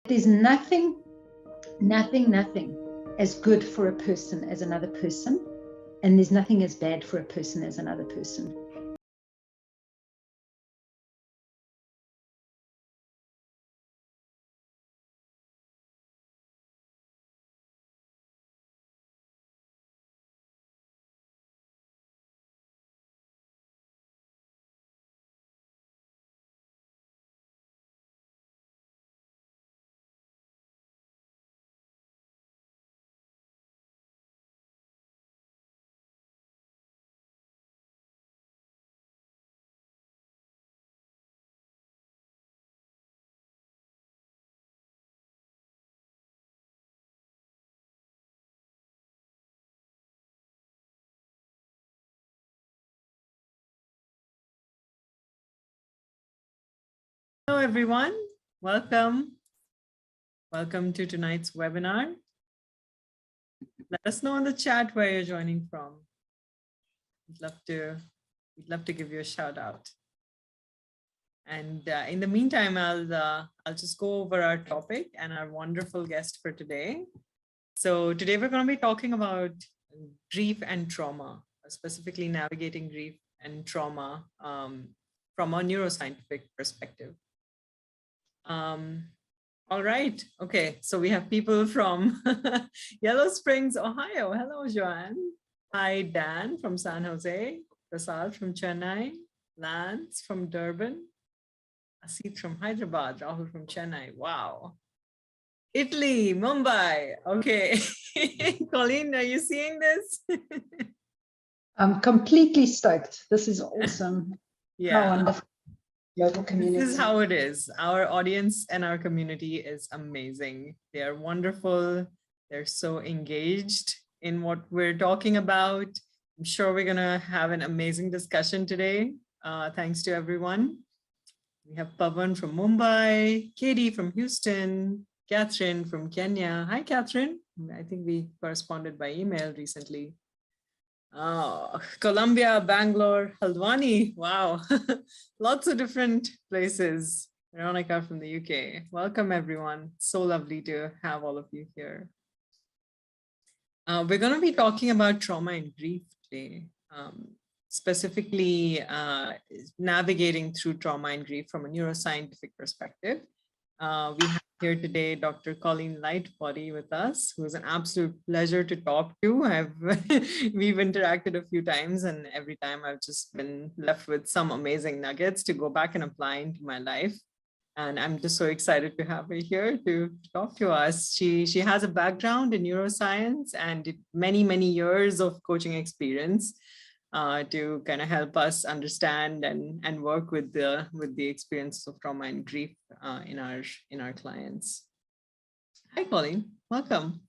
There's nothing as good for a person as another person, and there's nothing as bad for a person as another person. Hello, everyone. Welcome. Welcome to tonight's webinar. Let us know in the chat where you're joining from. We'd love to give you a shout out. And in the meantime, I'll just go over our topic and our wonderful guest for today. So today we're going to be talking about grief and trauma, specifically navigating grief and trauma from a neuroscientific perspective. All right. Okay. So we have people from Yellow Springs, Ohio. Hello, Joanne. Hi, Dan from San Jose. Prasad from Chennai. Lance from Durban. Asit from Hyderabad. Rahul from Chennai. Wow. Italy, Mumbai. Okay. Colleen, are you seeing this? I'm completely stoked. This is awesome. Yeah. How wonderful. Local community. This is how it is. Our audience and our community is amazing. They are wonderful. They're so engaged in what we're talking about. I'm sure we're going to have an amazing discussion today. Thanks to everyone. We have Pavan from Mumbai, Katie from Houston, Catherine from Kenya. Hi, Catherine. I think we corresponded by email recently. Oh, Colombia, Bangalore, Haldwani. Wow. Lots of different places. Veronica from the UK. Welcome, everyone. So lovely to have all of you here. We're going to be talking about trauma and grief today, specifically navigating through trauma and grief from a neuroscientific perspective. We have here today Dr. Colleen Lightbody with us, who is an absolute pleasure to talk to. We've interacted a few times, and every time I've just been left with some amazing nuggets to go back and apply into my life. And I'm just so excited to have her here to talk to us. She has a background in neuroscience and many, many years of coaching experience to kind of help us understand and work with the experience of trauma and grief in our clients. Hi, Colleen. Welcome.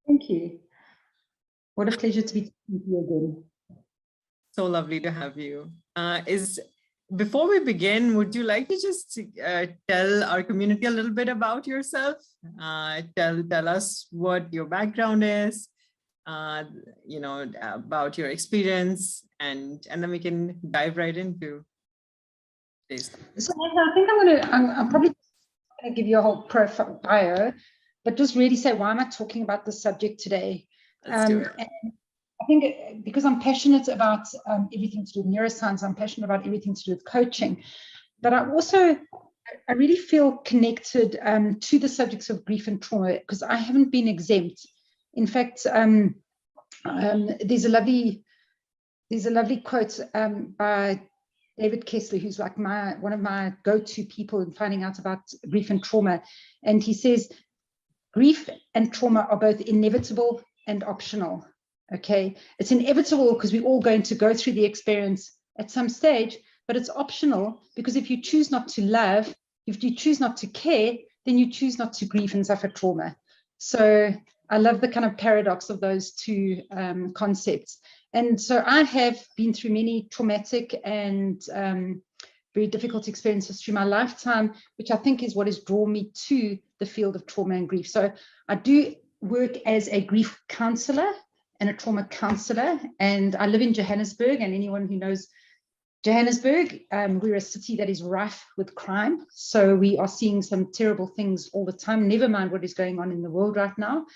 Thank you. What a pleasure to be talking to you again. So lovely to have you. Before we begin, would you like to just tell our community a little bit about yourself? Tell us what your background is. About your experience, and then we can dive right into this. So I think I'm probably going to give you a whole profile bio, but just really say, why am I talking about this subject today? Let's do it. And I think because I'm passionate about everything to do with neuroscience, I'm passionate about everything to do with coaching, but I really feel connected to the subjects of grief and trauma because I haven't been exempt. In fact, there's a lovely quote by David Kessler, who's like one of my go-to people in finding out about grief and trauma. And he says, grief and trauma are both inevitable and optional. Okay, it's inevitable because we're all going to go through the experience at some stage, but it's optional because if you choose not to love, if you choose not to care, then you choose not to grieve and suffer trauma. So I love the kind of paradox of those two concepts. And so I have been through many traumatic and very difficult experiences through my lifetime, which I think is what has drawn me to the field of trauma and grief. So I do work as a grief counselor and a trauma counselor, and I live in Johannesburg, and anyone who knows Johannesburg, we're a city that is rife with crime. So we are seeing some terrible things all the time, never mind what is going on in the world right now.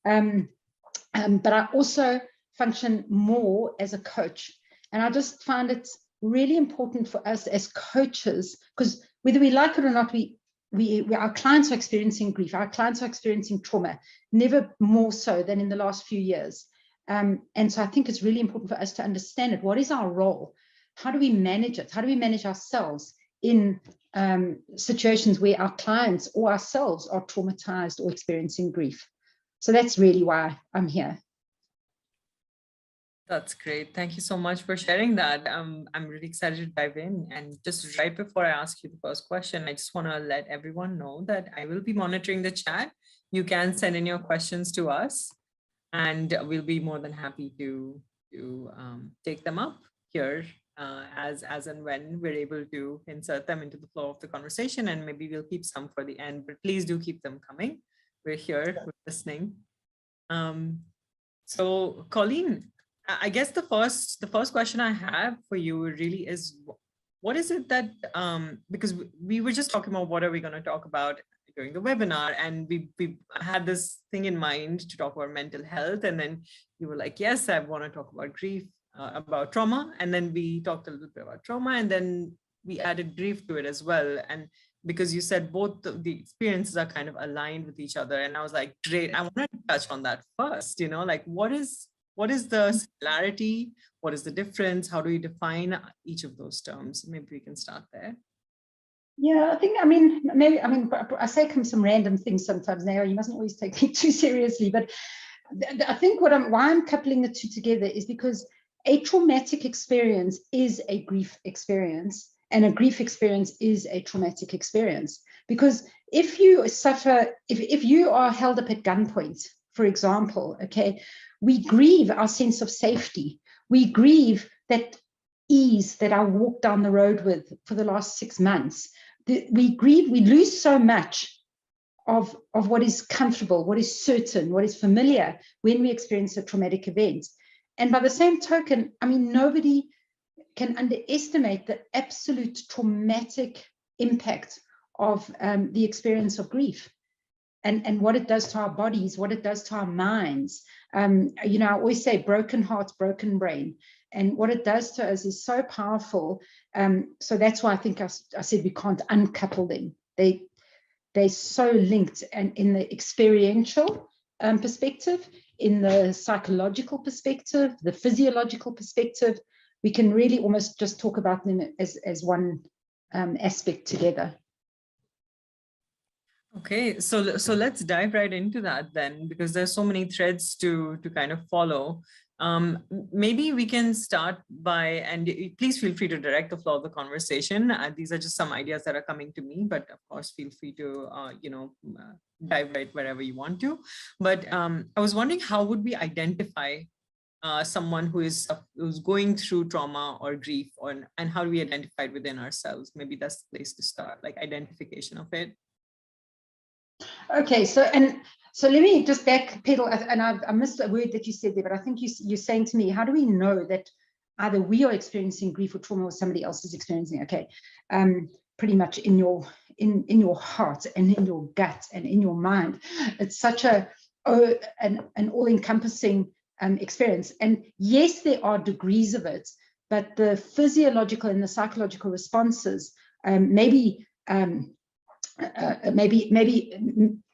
But I also function more as a coach. And I just find it really important for us as coaches, because whether we like it or not, our clients are experiencing grief, our clients are experiencing trauma, never more so than in the last few years. And so I think it's really important for us to understand it. What is our role? How do we manage it? How do we manage ourselves in situations where our clients or ourselves are traumatized or experiencing grief? So that's really why I'm here. That's great. Thank you so much for sharing that. I'm really excited to dive in. And just right before I ask you the first question, I just want to let everyone know that I will be monitoring the chat. You can send in your questions to us, and we'll be more than happy to take them up here as and when we're able to insert them into the flow of the conversation. And maybe we'll keep some for the end, but please do keep them coming. We're here, we're listening. So Colleen, I guess the first question I have for you really is, what is it that, because we were just talking about what are we going to talk about during the webinar, and we had this thing in mind to talk about mental health, and then you were like, yes, I want to talk about grief, about trauma, and then we talked a little bit about trauma, and then we added grief to it as well. And because you said both the experiences are kind of aligned with each other, and I was like, great, I want to touch on that first, like what is the similarity? What is the difference? How do you define each of those terms? Maybe we can start there. Yeah, I think, I say some random things sometimes, Neha. You mustn't always take me too seriously, but I think why I'm coupling the two together is because a traumatic experience is a grief experience, and a grief experience is a traumatic experience. Because if you suffer, if you are held up at gunpoint, for example, okay, we grieve our sense of safety. We grieve that ease that I walked down the road with for the last 6 months. We grieve, we lose so much of what is comfortable, what is certain, what is familiar when we experience a traumatic event. And by the same token, nobody can underestimate the absolute traumatic impact of the experience of grief. And what it does to our bodies, what it does to our minds. I always say broken heart, broken brain. And what it does to us is so powerful. So that's why I think I said we can't uncouple them. They're so linked, and in the experiential perspective, in the psychological perspective, the physiological perspective, we can really almost just talk about them as one aspect together. Okay, so let's dive right into that then, because there's so many threads to kind of follow. Maybe we can start by, and please feel free to direct the flow of the conversation. These are just some ideas that are coming to me, but of course, feel free to, dive right wherever you want to. But I was wondering, how would we identify someone who's going through trauma or grief, and how do we identify it within ourselves? Maybe that's the place to start, like identification of it. Okay, so let me just backpedal, and I missed a word that you said there, but I think you're saying to me, how do we know that either we are experiencing grief or trauma or somebody else is experiencing? Okay, pretty much in your heart and in your gut and in your mind. It's such an all-encompassing experience. And yes, there are degrees of it, but the physiological and the psychological responses maybe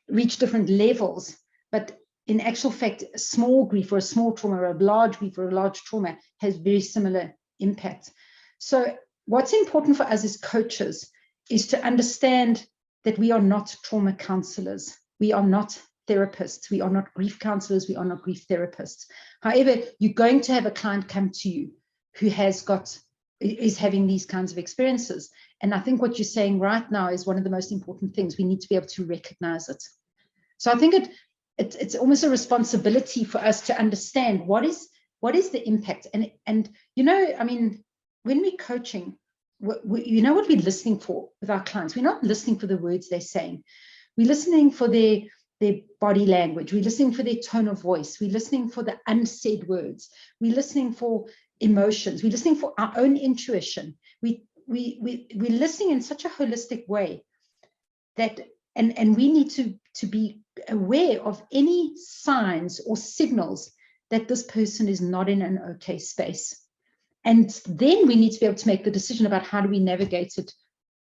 reach different levels, but in actual fact, a small grief or a small trauma or a large grief or a large trauma has very similar impact. So what's important for us as coaches is to understand that we are not trauma counselors. We are not therapists. We are not grief counselors. We are not grief therapists. However, you're going to have a client come to you who is having these kinds of experiences. And I think what you're saying right now is one of the most important things. We need to be able to recognize it. So I think it's almost a responsibility for us to understand what is the impact. And when we're coaching, what we're listening for with our clients. We're not listening for the words they're saying. We're listening for their body language. We're listening for their tone of voice. We're listening for the unsaid words. We're listening for emotions. We're listening for our own intuition. we're listening in such a holistic way that, and we need to be aware of any signs or signals that this person is not in an okay space. And then we need to be able to make the decision about how do we navigate it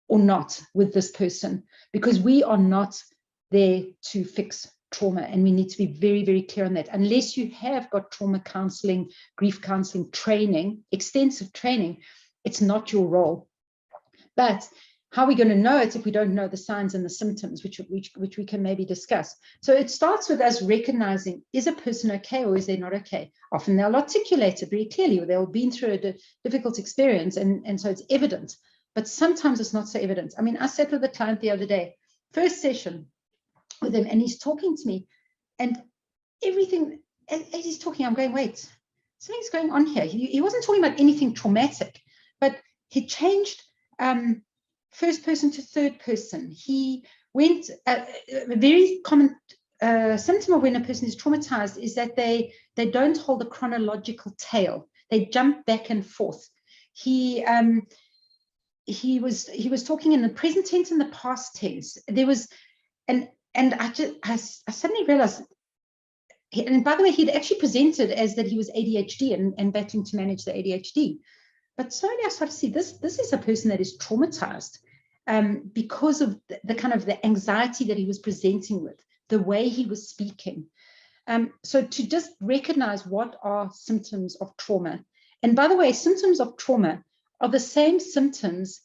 or not with this person, because we are not there to fix trauma, and we need to be very, very clear on that. Unless you have got trauma counseling, grief counseling training, extensive training, it's not your role. But how are we going to know it if we don't know the signs and the symptoms, which we can maybe discuss? So it starts with us recognizing, is a person okay or is they not okay? Often they'll articulate it very clearly, or they'll been through a difficult experience, and so it's evident. But sometimes it's not so evident. I mean, I sat with a client the other day, first session with him, and he's talking to me, and everything, as he's talking, I'm going, wait, something's going on here. He wasn't talking about anything traumatic, but he changed first person to third person. He went, a very common symptom of when a person is traumatized is that they don't hold a chronological tail. They jump back and forth. He was talking in the present tense and the past tense. There was, and I suddenly realized, and by the way, he'd actually presented as that he was ADHD and battling to manage the ADHD. But slowly I started to see this is a person that is traumatized because of the kind of the anxiety that he was presenting with, the way he was speaking. So to just recognize what are symptoms of trauma. And by the way, symptoms of trauma are the same symptoms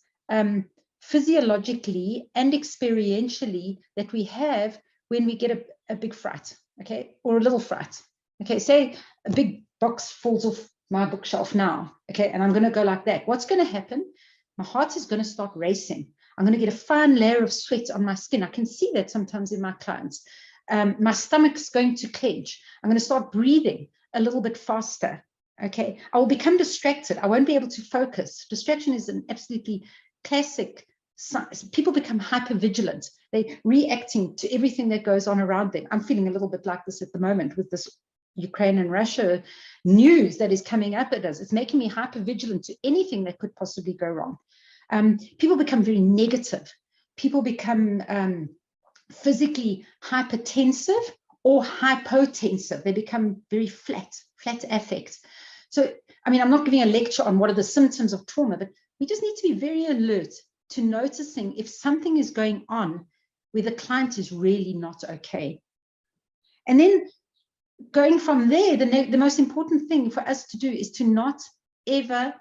physiologically and experientially that we have when we get a big fright, okay, or a little fright. Okay, say a big box falls off my bookshelf now, okay, and I'm going to go like that. What's going to happen? My heart is going to start racing. I'm going to get a fine layer of sweat on my skin. I can see that sometimes in my clients. My stomach's going to clench. I'm going to start breathing a little bit faster, okay? I will become distracted. I won't be able to focus. Distraction is an absolutely classic sign. People become hypervigilant. They're reacting to everything that goes on around them. I'm feeling a little bit like this at the moment with this Ukraine and Russia news that is coming up at us. It's making me hypervigilant to anything that could possibly go wrong. People become very negative. People become physically hypertensive or hypotensive. They become very flat affect. So, I mean, I'm not giving a lecture on what are the symptoms of trauma, but we just need to be very alert to noticing if something is going on where the client is really not okay. And then going from there, the most important thing for us to do is to not ever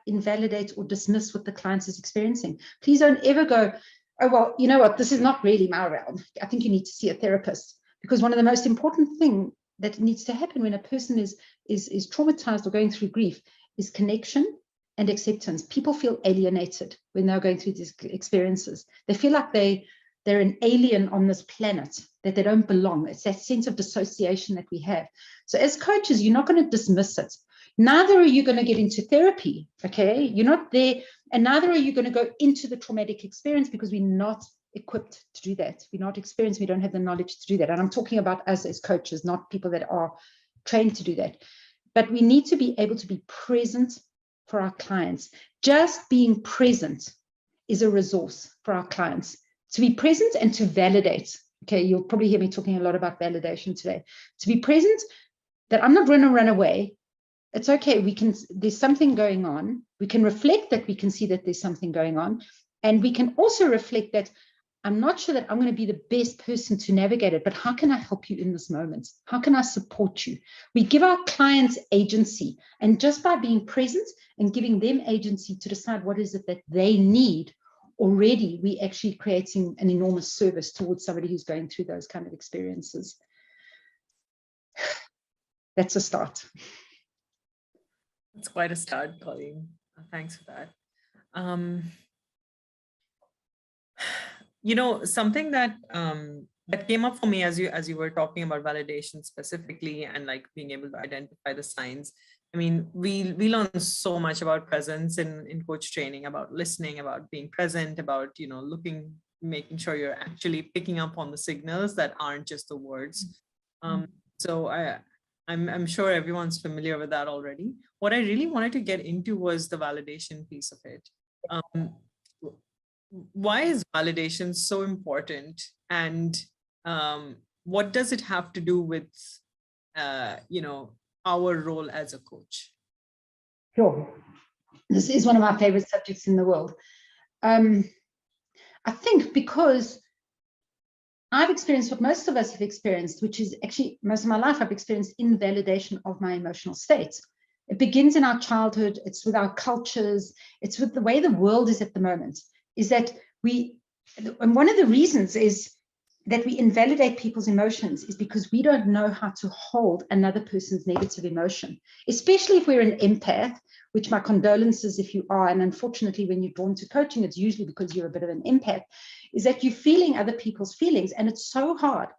invalidate or dismiss what the client is experiencing. Please don't ever go, oh, well, you know what, this is not really my realm. I think you need to see a therapist. Because one of the most important things that needs to happen when a person is traumatized or going through grief is connection and acceptance. People feel alienated when they're going through these experiences. They feel like they're an alien on this planet, that they don't belong. It's that sense of dissociation that we have. So as coaches, you're not going to dismiss it. Neither are you going to get into therapy, okay? You're not there, and neither are you going to go into the traumatic experience because we're not equipped to do that. We're not experienced. We don't have the knowledge to do that. And I'm talking about us as coaches, not people that are trained to do that. But we need to be able to be present for our clients. Just being present is a resource for our clients. To be present and to validate. Okay, you'll probably hear me talking a lot about validation today. To be present, that I'm not going to run away. It's okay. There's something going on. We can reflect that we can see that there's something going on. And we can also reflect that I'm not sure that I'm going to be the best person to navigate it, but how can I help you in this moment? How can I support you? We give our clients agency, and just by being present and giving them agency to decide what is it that they need, already we actually creating an enormous service towards somebody who's going through those kind of experiences. That's a start. That's quite a start, Colleen. Thanks for that. You know, something that that came up for me as you were talking about validation specifically and like being able to identify the signs. I mean, we learn so much about presence in coach training, about listening, about being present, about, you know, making sure you're actually picking up on the signals that aren't just the words. So I'm sure everyone's familiar with that already. What I really wanted to get into was the validation piece of it. Why is validation so important, and what does it have to do with our role as a coach? Sure. This is one of my favorite subjects in the world. I think because I've experienced what most of us have experienced, which is actually most of my life, I've experienced invalidation of my emotional states. It begins in our childhood. It's with our cultures. It's with the way the world is at the moment, is that and one of the reasons is that we invalidate people's emotions is because we don't know how to hold another person's negative emotion, especially if we're an empath, which my condolences if you are. And unfortunately, when you're drawn to coaching, it's usually because you're a bit of an empath, is that you're feeling other people's feelings. And it's so hard.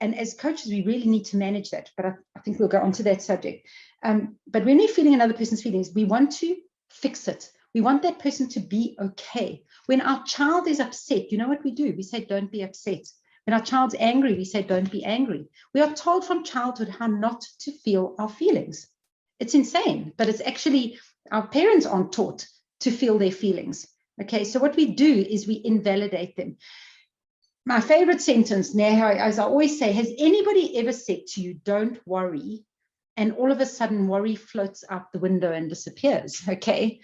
And as coaches, we really need to manage that. But I think we'll go on to that subject. But when we're feeling another person's feelings, we want to fix it. We want that person to be okay. When our child is upset, you know what we do? We say, don't be upset. When our child's angry, we say, don't be angry. We are told from childhood how not to feel our feelings. It's insane, but it's actually, our parents aren't taught to feel their feelings. Okay, so what we do is we invalidate them. My favorite sentence, Neha, as I always say, has anybody ever said to you, don't worry, and all of a sudden worry floats out the window and disappears? Okay,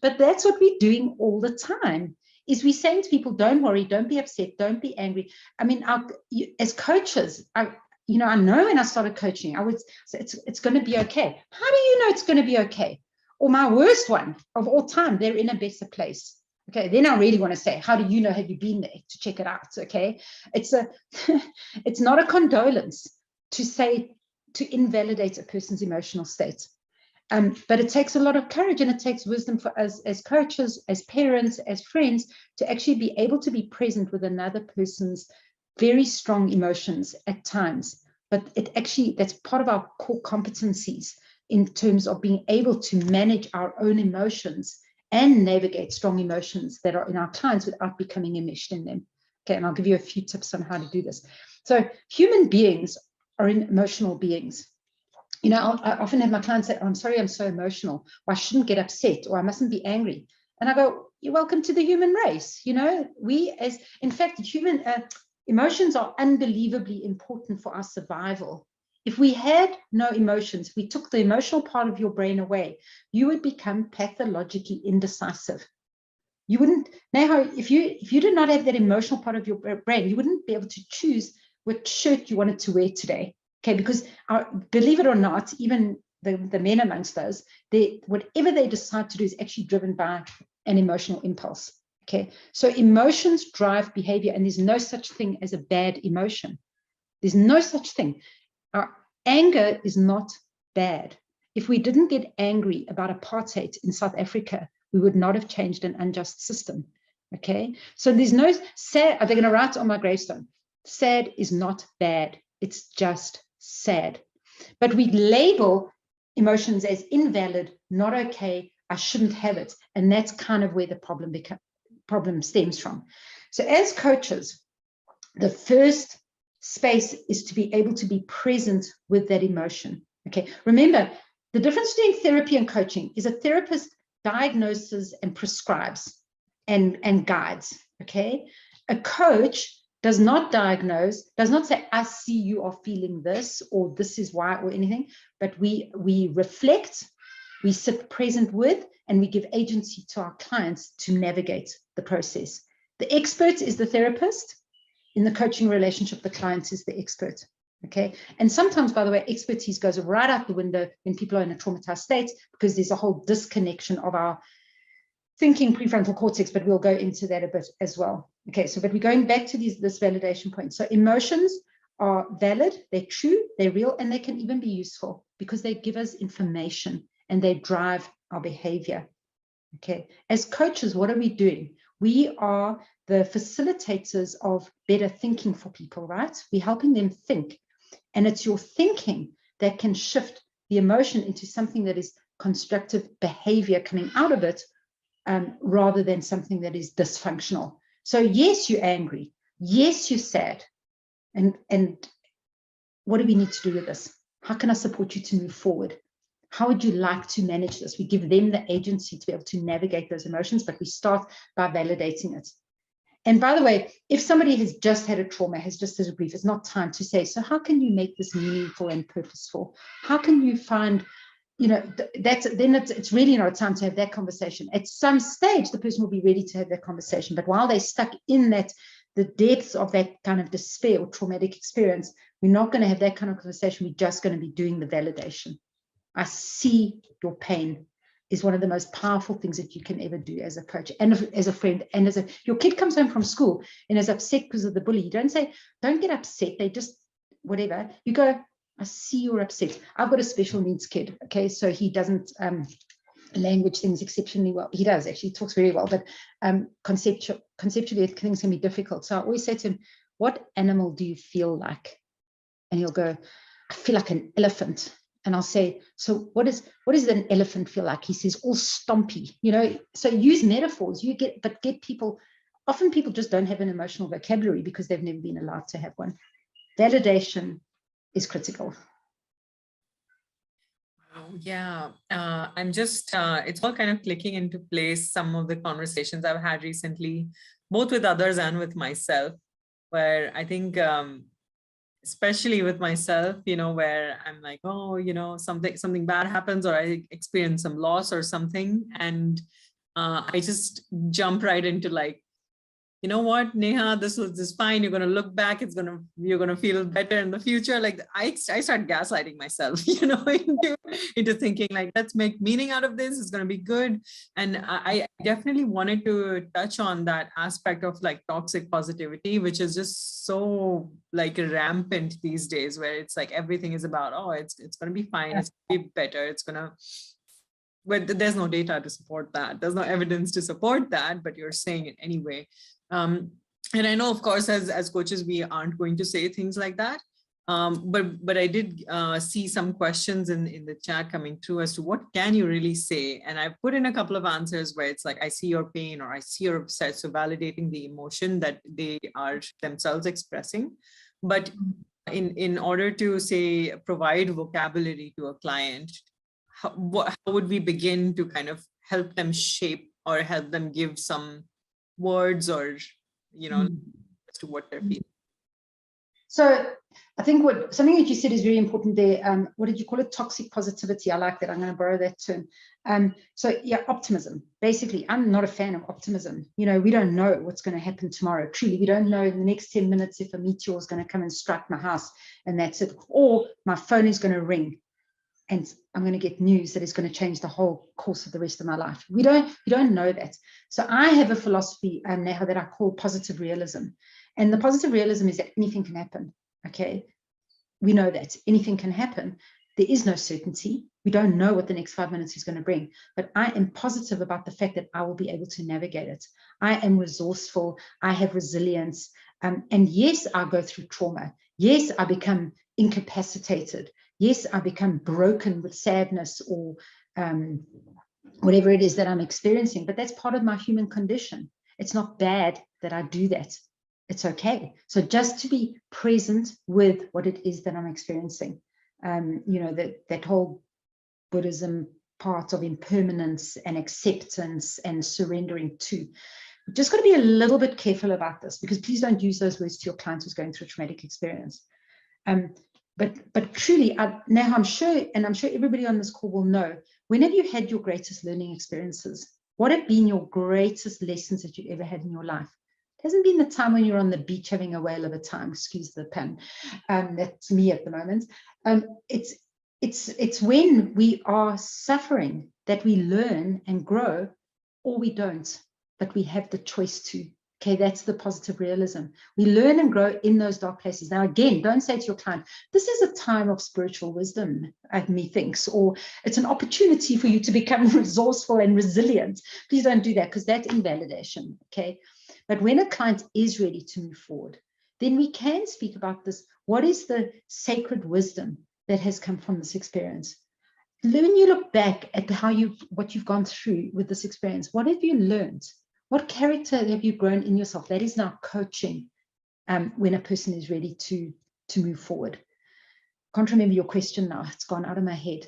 but that's what we're doing all the time. Is we saying to people, don't worry, don't be upset, don't be angry. I mean, as coaches, I know when I started coaching, I would say it's going to be okay. How do you know it's going to be okay? Or my worst one of all time, they're in a better place. Okay, then I really want to say, how do you know? Have you been there to check it out? Okay, it's not a condolence to say, to invalidate a person's emotional state. But it takes a lot of courage, and it takes wisdom for us as coaches, as parents, as friends, to actually be able to be present with another person's very strong emotions at times. But that's part of our core competencies in terms of being able to manage our own emotions and navigate strong emotions that are in our clients without becoming enmeshed in them. Okay, and I'll give you a few tips on how to do this. So human beings are emotional beings. I often have my clients say, oh, I'm sorry, I'm so emotional, or I shouldn't get upset, or I mustn't be angry. And I go, you're welcome to the human race. In fact, human emotions are unbelievably important for our survival. If we had no emotions, if we took the emotional part of your brain away, you would become pathologically indecisive. You wouldn't, Neha, if you did not have that emotional part of your brain, you wouldn't be able to choose what shirt you wanted to wear today. Okay, because believe it or not, even the men amongst us, whatever they decide to do is actually driven by an emotional impulse. Okay, so emotions drive behavior, and there's no such thing as a bad emotion. There's no such thing. Anger is not bad. If we didn't get angry about apartheid in South Africa, we would not have changed an unjust system. Okay, so there's no sad. Are they going to write on my gravestone? Sad is not bad. It's just sad. But we label emotions as invalid, not okay, I shouldn't have it. And that's kind of where the problem stems from. So as coaches, the first space is to be able to be present with that emotion. Okay, remember, the difference between therapy and coaching is a therapist diagnoses and prescribes and guides. Okay, a coach does not diagnose, does not say, I see you are feeling this, or this is why, or anything, but we reflect, we sit present with, and we give agency to our clients to navigate the process. The expert is the therapist. In the coaching relationship, the client is the expert. Okay, and sometimes, by the way, expertise goes right out the window when people are in a traumatized state, because there's a whole disconnection of our thinking prefrontal cortex, but we'll go into that a bit as well. Okay, so but we're going back to this validation point. So emotions are valid, they're true, they're real, and they can even be useful because they give us information and they drive our behavior. Okay, as coaches, what are we doing? We are the facilitators of better thinking for people, right? We're helping them think, and it's your thinking that can shift the emotion into something that is constructive behavior coming out of it, rather than something that is dysfunctional. So yes, you're angry. Yes, you're sad. And what do we need to do with this? How can I support you to move forward? How would you like to manage this? We give them the agency to be able to navigate those emotions, but we start by validating it. And by the way, if somebody has just had a trauma, has just had a grief, it's not time to say, so how can you make this meaningful and purposeful? How can you find, it's really not time to have that conversation. At some stage, the person will be ready to have that conversation. But while they're stuck in that, the depths of that kind of despair or traumatic experience, we're not going to have that kind of conversation. We're just going to be doing the validation. I see your pain is one of the most powerful things that you can ever do as a coach and as a friend. And your kid comes home from school and is upset because of the bully. You don't say, don't get upset. They just, whatever. You go, I see you're upset. I've got a special needs kid. Okay. So he doesn't language things exceptionally well. He does actually, he talks very well, but conceptually things can be difficult. So I always say to him, what animal do you feel like? And he'll go, I feel like an elephant. And I'll say, so what does an elephant feel like? He says, all stompy, so use metaphors. Get people, often people just don't have an emotional vocabulary because they've never been allowed to have one. Validation is critical. Yeah, I'm just, it's all kind of clicking into place. Some of the conversations I've had recently, both with others and with myself, where I think, especially with myself, where I'm like, oh, something bad happens, or I experience some loss or something. And I just jump right into like, you know what, Neha, this is fine. You're going to look back. You're going to feel better in the future. Like I start gaslighting myself, into thinking like, let's make meaning out of this. It's going to be good. And I definitely wanted to touch on that aspect of like toxic positivity, which is just so like rampant these days, where it's like everything is about, oh, it's going to be fine. It's going to be better. But there's no data to support that. There's no evidence to support that, but you're saying it anyway. And I know, of course, as coaches, we aren't going to say things like that. But I did see some questions in the chat coming through as to what can you really say? And I put in a couple of answers where it's like, I see your pain, or I see your upset. So validating the emotion that they are themselves expressing. But in order to say, provide vocabulary to a client, how would we begin to kind of help them shape or help them give some words or, as to what they're feeling? So I think something that you said is very important there. What did you call it? Toxic positivity. I like that. I'm going to borrow that term. So yeah, optimism. Basically, I'm not a fan of optimism. We don't know what's going to happen tomorrow. Truly, we don't know in the next 10 minutes if a meteor is going to come and strike my house and that's it. Or my phone is going to ring and I'm going to get news that is going to change the whole course of the rest of my life. We don't know that. So I have a philosophy now that I call positive realism. And the positive realism is that anything can happen. Okay. We know that anything can happen. There is no certainty. We don't know what the next 5 minutes is going to bring, but I am positive about the fact that I will be able to navigate it. I am resourceful. I have resilience. And yes, I go through trauma. Yes, I become incapacitated. Yes, I become broken with sadness or whatever it is that I'm experiencing, but that's part of my human condition. It's not bad that I do that. It's okay. So just to be present with what it is that I'm experiencing, that whole Buddhism part of impermanence and acceptance and surrendering to. Just got to be a little bit careful about this, because please don't use those words to your client who's going through a traumatic experience. But truly, now I'm sure, and I'm sure everybody on this call will know, when have you had your greatest learning experiences? What have been your greatest lessons that you've ever had in your life? It hasn't been the time when you're on the beach having a whale of a time, excuse the pun. That's me at the moment. It's when we are suffering that we learn and grow, or we don't, but we have the choice to. Okay, that's the positive realism. We learn and grow in those dark places. Now, again, don't say to your client, this is a time of spiritual wisdom, methinks, or it's an opportunity for you to become resourceful and resilient. Please don't do that, because that's invalidation, okay? But when a client is ready to move forward, then we can speak about this. What is the sacred wisdom that has come from this experience? When you look back at what you've gone through with this experience, what have you learned? What character have you grown in yourself? That is now coaching when a person is ready to move forward. can't remember your question now. It's gone out of my head.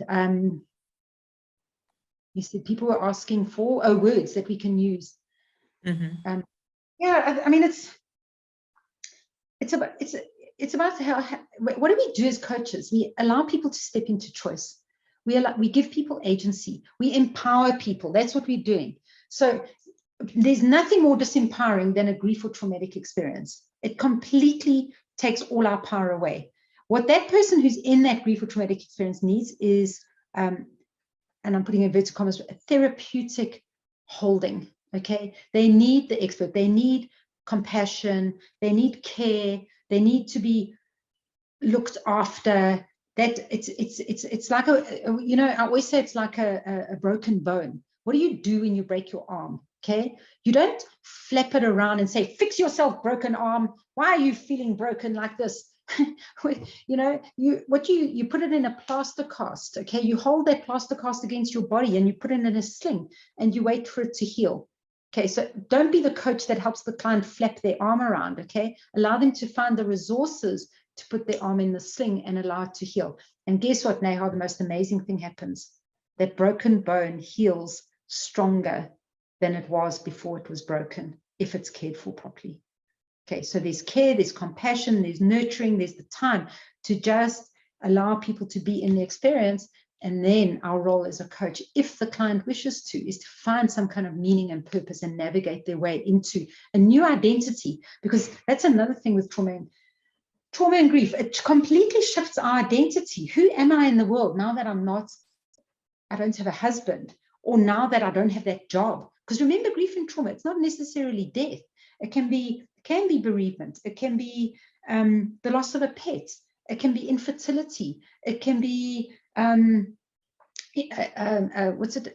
You said people were asking for words that we can use. Mm-hmm. Yeah, I mean, it's about how what do we do as coaches? We allow people to step into choice. We give people agency. We empower people. That's what we're doing. So there's nothing more disempowering than a grief or traumatic experience. It completely takes all our power away. What that person who's in that grief or traumatic experience needs is, and I'm putting inverted commas, a therapeutic holding. Okay, they need the expert. They need compassion. They need care. They need to be looked after. That it's like I always say it's like a broken bone. What do you do when you break your arm? Okay, you don't flap it around and say, fix yourself, broken arm. Why are you feeling broken like this? You put it in a plaster cast. Okay, you hold that plaster cast against your body and you put it in a sling and you wait for it to heal. Okay, so don't be the coach that helps the client flap their arm around. Okay, allow them to find the resources to put their arm in the sling and allow it to heal. And guess what, Neha? The most amazing thing happens. That broken bone heals stronger than it was before it was broken, if it's cared for properly. Okay, so there's care, there's compassion, there's nurturing, there's the time to just allow people to be in the experience. And then our role as a coach, if the client wishes to, is to find some kind of meaning and purpose and navigate their way into a new identity. Because that's another thing with trauma and grief. It completely shifts our identity. Who am I in the world now that I don't have a husband, or now that I don't have that job? Because remember, grief and trauma, it's not necessarily death. It can be bereavement. It can be the loss of a pet. It can be infertility. It can be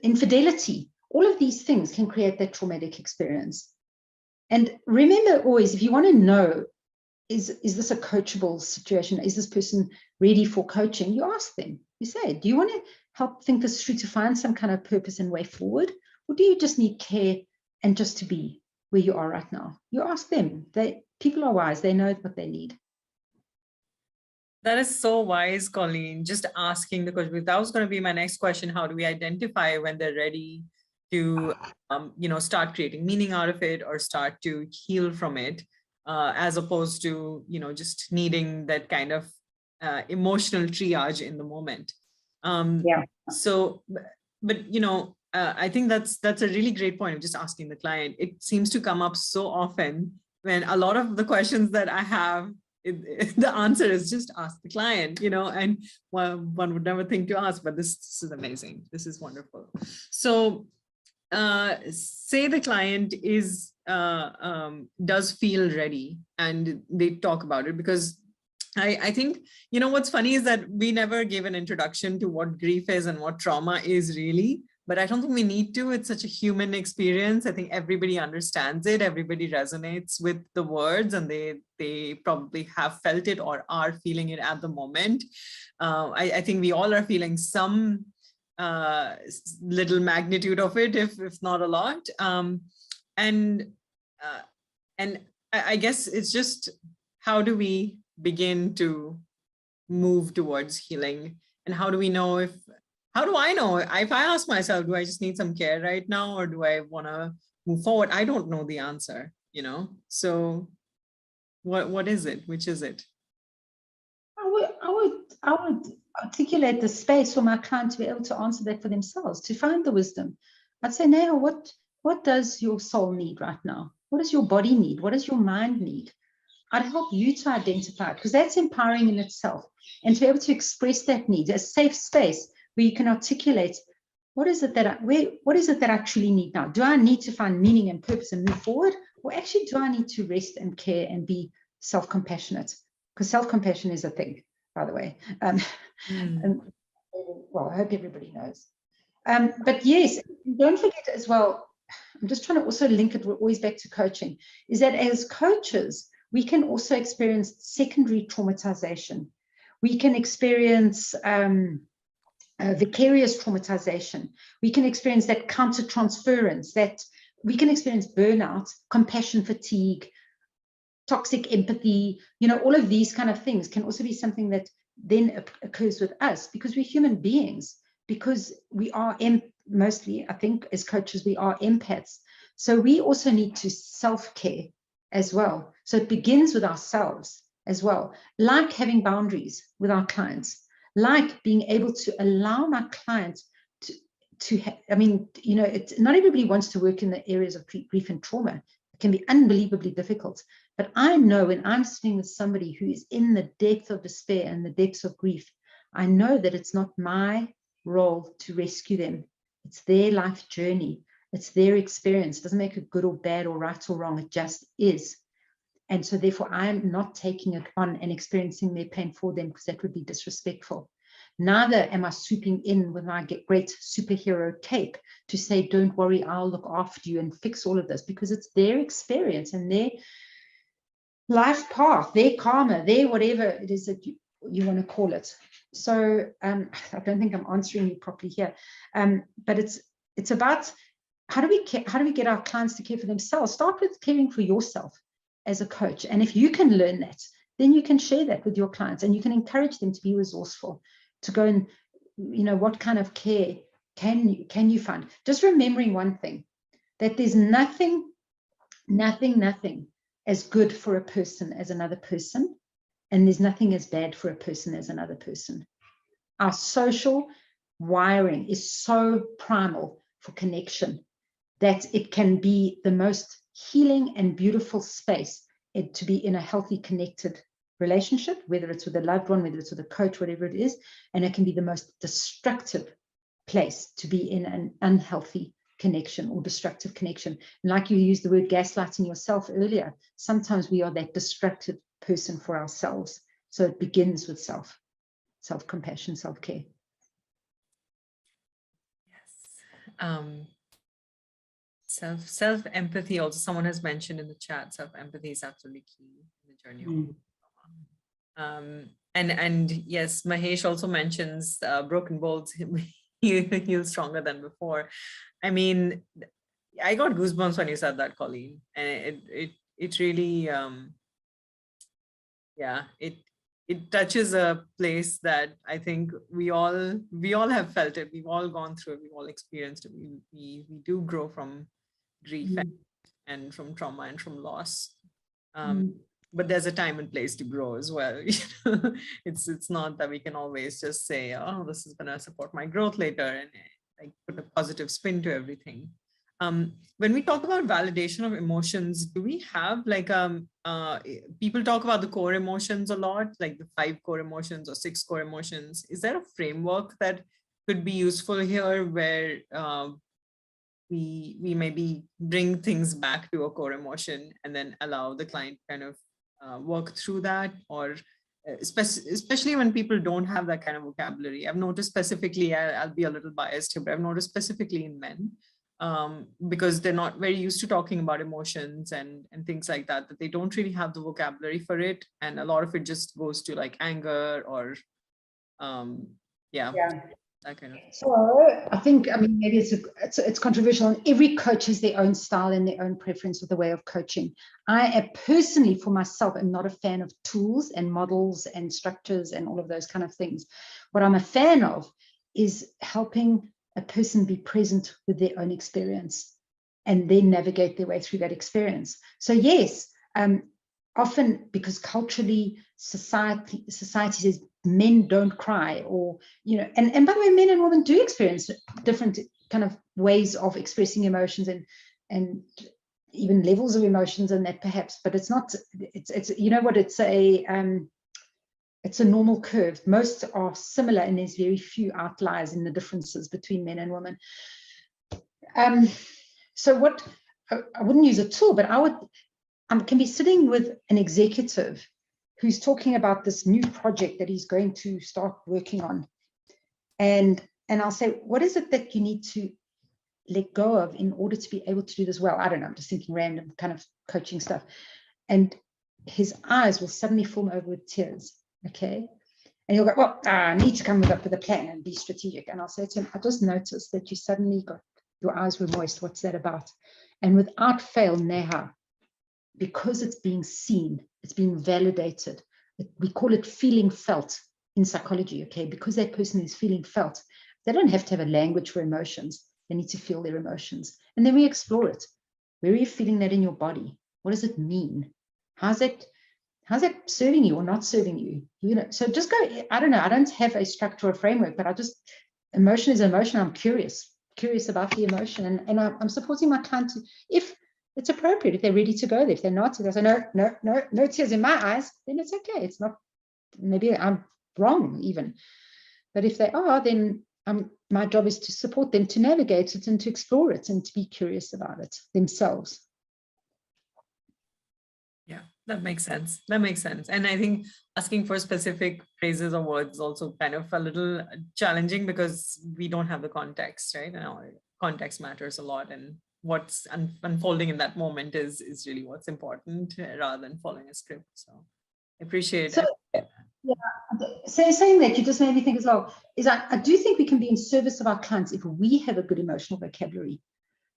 infidelity. All of these things can create that traumatic experience. And remember always, if you want to know, is this a coachable situation? Is this person ready for coaching? You ask them. You say, do you want to help think this through to find some kind of purpose and way forward? Or do you just need care and just to be where you are right now? You ask them. People are wise. They know what they need. That is so wise, Colleen. Just asking the question. That was going to be my next question. How do we identify when they're ready to, start creating meaning out of it or start to heal from it, as opposed to, just needing that kind of emotional triage in the moment. So, but I think that's a really great point of just asking the client. It seems to come up so often when a lot of the questions that I have, the answer is just ask the client, and one would never think to ask, but this is amazing. This is wonderful. So say the client is does feel ready and they talk about it, because I think, what's funny is that we never gave an introduction to what grief is and what trauma is really, but I don't think we need to. It's such a human experience. I think everybody understands it. Everybody resonates with the words, and they probably have felt it or are feeling it at the moment. I think we all are feeling some little magnitude of it, if not a lot. And I guess it's just, how do we begin to move towards healing? And how do I know if I ask myself, do I just need some care right now, or do I want to move forward? I don't know the answer, so what is it? Which is it? I would articulate the space for my client to be able to answer that for themselves, to find the wisdom. I'd say, Neha, what does your soul need right now? What does your body need? What does your mind need? I'd help you to identify it, because that's empowering in itself. And to be able to express that need, a safe space where you can articulate, what is it that I truly need now? Do I need to find meaning and purpose and move forward? Or actually, do I need to rest and care and be self-compassionate? Because self-compassion is a thing, by the way. Well, I hope everybody knows. But yes, don't forget as well, I'm just trying to also link it always back to coaching, is that as coaches, we can also experience secondary traumatization. We can experience vicarious traumatization. We can experience that countertransference, that we can experience burnout, compassion fatigue, toxic empathy. All of these kind of things can also be something that then occurs with us, because we're human beings, because we are mostly, I think, as coaches, we are empaths. So we also need to self-care as well. So it begins with ourselves as well, like having boundaries with our clients, like being able to allow my clients I mean, you know, not everybody wants to work in the areas of grief and trauma. It can be unbelievably difficult. But I know when I'm sitting with somebody who is in the depth of despair and the depths of grief, I know that it's not my role to rescue them. It's their life journey. It's their experience. It doesn't make it good or bad or right or wrong. It just is. And so therefore, I'm not taking it on and experiencing their pain for them, because that would be disrespectful. Neither am I swooping in with my great superhero cape to say, don't worry, I'll look after you and fix all of this, because it's their experience and their life path, their karma, their whatever it is that you want to call it. So I don't think I'm answering you properly here, but it's about how do we get our clients to care for themselves? Start with caring for yourself as a coach, and if you can learn that, then you can share that with your clients, and you can encourage them to be resourceful, to go and, you know, what kind of care can you find? Just remembering one thing, that there's nothing as good for a person as another person, and there's nothing as bad for a person as another person. Our social wiring is so primal for connection that it can be the most healing and beautiful space to be in a healthy, connected relationship, whether it's with a loved one, whether it's with a coach, whatever it is, and it can be the most destructive place to be in an unhealthy connection or destructive connection. And like you used the word gaslighting yourself earlier, sometimes we are that destructive person for ourselves. So it begins with self-compassion, self-care. Yes. Self-empathy also, someone has mentioned in the chat, self-empathy is absolutely key in the journey of and yes, Mahesh also mentions broken bowls heal stronger than before. I mean, I got goosebumps when you said that, Colleen, and it really yeah, it touches a place that I think we all have felt it. We've all gone through it. We've all experienced it. We do grow from grief and from trauma and from loss. But there's a time and place to grow as well. It's not that we can always just say, oh, this is going to support my growth later, and like put a positive spin to everything. When we talk about validation of emotions, do we have like people talk about the core emotions a lot, like the 5 core emotions or 6 core emotions? Is there a framework that could be useful here, where we maybe bring things back to a core emotion and then allow the client kind of work through that? Or especially when people don't have that kind of vocabulary. I've noticed specifically, I'll be a little biased here, but I've noticed specifically in men, because they're not very used to talking about emotions and things like that, that they don't really have the vocabulary for it. And a lot of it just goes to like anger or that kind of thing. So I think, I mean, maybe it's controversial, and every coach has their own style and their own preference with the way of coaching. I am personally, for myself, am not a fan of tools and models and structures and all of those kind of things. What I'm a fan of is helping a person be present with their own experience and then navigate their way through that experience. So yes, often because culturally society says men don't cry, or, you know, and by the way, men and women do experience different kind of ways of expressing emotions and even levels of emotions and that, perhaps, but it's not, it's you know what, it's a normal curve. Most are similar, and there's very few outliers in the differences between men and women. So what, I wouldn't use a tool, but I can be sitting with an executive who's talking about this new project that he's going to start working on. And I'll say, what is it that you need to let go of in order to be able to do this well? I don't know, I'm just thinking random kind of coaching stuff. And his eyes will suddenly form over with tears, okay? And he'll go, well, I need to come up with a plan and be strategic. And I'll say to him, I just noticed that you suddenly your eyes were moist. What's that about? And without fail, Neha, because it's being seen, it's being validated. We call it feeling felt in psychology, okay, because that person is feeling felt, they don't have to have a language for emotions. They need to feel their emotions. And then we explore it. Where are you feeling that in your body? What does it mean? How's that serving you or not serving you? You know, so just go, I don't know, I don't have a structure or framework, but emotion is emotion. I'm curious about the emotion. And I'm supporting my client to, if it's appropriate, if they're ready to go there. If they're not, if they say, no tears in my eyes, then it's okay. It's not, maybe I'm wrong even. But if they are, then my job is to support them to navigate it and to explore it and to be curious about it themselves. Yeah, that makes sense. That makes sense. And I think asking for specific phrases or words is also kind of a little challenging because we don't have the context, right? And our context matters a lot. And what's unfolding in that moment is really what's important rather than following a script. So I appreciate it. Yeah, so saying that, you just made me think as well, is I do think we can be in service of our clients if we have a good emotional vocabulary.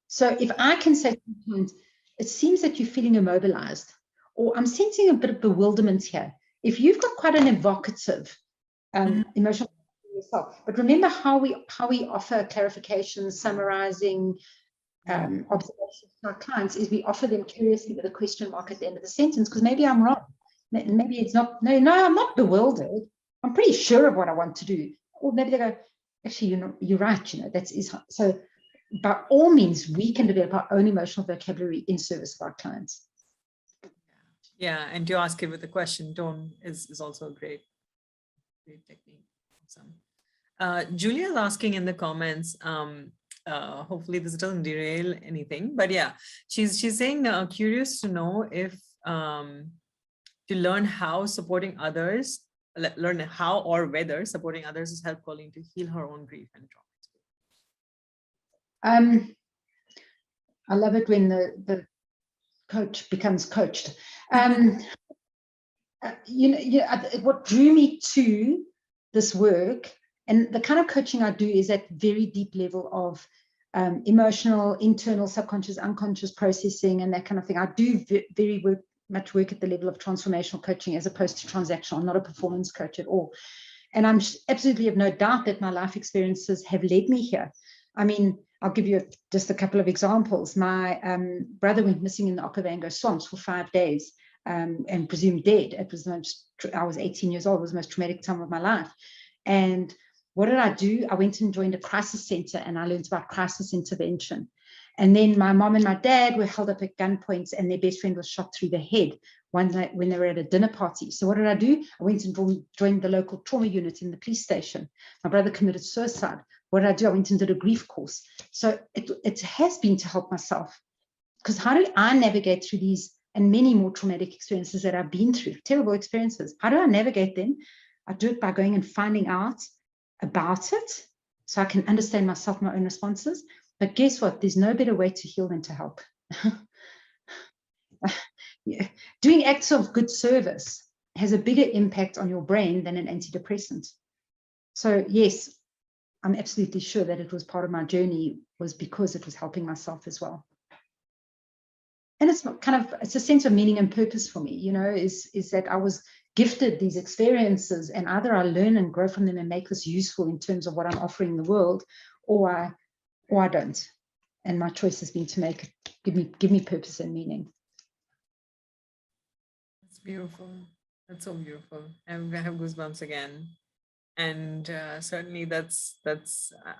So if I can say to clients, it seems that you're feeling immobilized, or I'm sensing a bit of bewilderment here. If you've got quite an evocative emotional yourself, but remember how we offer clarification, summarizing observations to our clients is we offer them curiously with a question mark at the end of the sentence, because maybe I'm wrong. Maybe it's not, no, I'm not bewildered. I'm pretty sure of what I want to do. Or maybe they go, actually, you're right, so by all means, we can develop our own emotional vocabulary in service of our clients. Yeah, and to ask it with a question tone is also a great technique. Awesome. Julia's asking in the comments, hopefully this doesn't derail anything, but yeah, she's saying, curious to know if to learn how supporting others, learn how or whether supporting others has helped Colleen to heal her own grief and trauma. I love it when the coach becomes coached. What drew me to this work and the kind of coaching I do is at very deep level of emotional, internal, subconscious, unconscious processing and that kind of thing. I do very much work at the level of transformational coaching as opposed to transactional. I'm not a performance coach at all. And I'm absolutely have no doubt that my life experiences have led me here. I mean, I'll give you just a couple of examples. My brother went missing in the Okavango swamps for 5 days and presumed dead. It was I was 18 years old. It was the most traumatic time of my life. And what did I do? I went and joined a crisis center and I learned about crisis intervention. And then my mom and my dad were held up at gunpoint and their best friend was shot through the head one night when they were at a dinner party. So what did I do? I went and joined the local trauma unit in the police station. My brother committed suicide. What did I do? I went and did a grief course. So it has been to help myself. Because how do I navigate through these and many more traumatic experiences that I've been through, terrible experiences? How do I navigate them? I do it by going and finding out about it so I can understand myself, my own responses. But guess what? There's no better way to heal than to help. Yeah. Doing acts of good service has a bigger impact on your brain than an antidepressant. So yes, I'm absolutely sure that it was part of my journey was because it was helping myself as well. And it's it's a sense of meaning and purpose for me, is that I was gifted these experiences and either I learn and grow from them and make this useful in terms of what I'm offering the world, or I don't. And my choice has been to make it give me purpose and meaning. That's beautiful. That's so beautiful. And I have goosebumps again. And certainly that's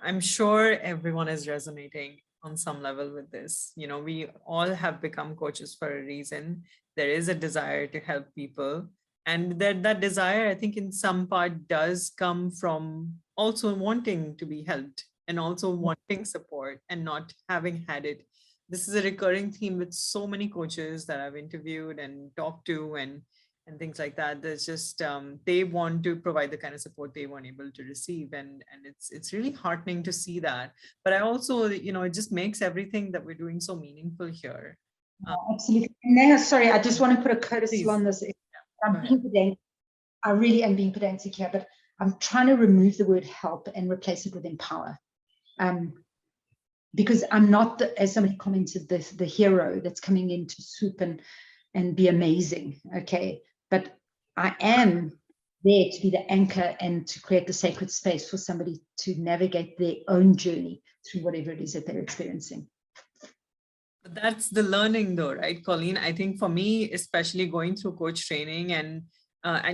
I'm sure everyone is resonating on some level with this. We all have become coaches for a reason. There is a desire to help people. And that desire, I think in some part does come from also wanting to be helped and also wanting support and not having had it. This is a recurring theme with so many coaches that I've interviewed and talked to and things like that. There's just they want to provide the kind of support they weren't able to receive, and it's really heartening to see that. But I also, it just makes everything that we're doing so meaningful here. Absolutely. Neha, sorry, I just want to put a courtesy on this. I'm being pedantic. I really am being pedantic here, but I'm trying to remove the word help and replace it with empower. Because I'm not, as somebody commented, the hero that's coming in to swoop and be amazing. Okay. But I am there to be the anchor and to create the sacred space for somebody to navigate their own journey through whatever it is that they're experiencing. That's the learning though, right, Colleen? I think for me, especially going through coach training and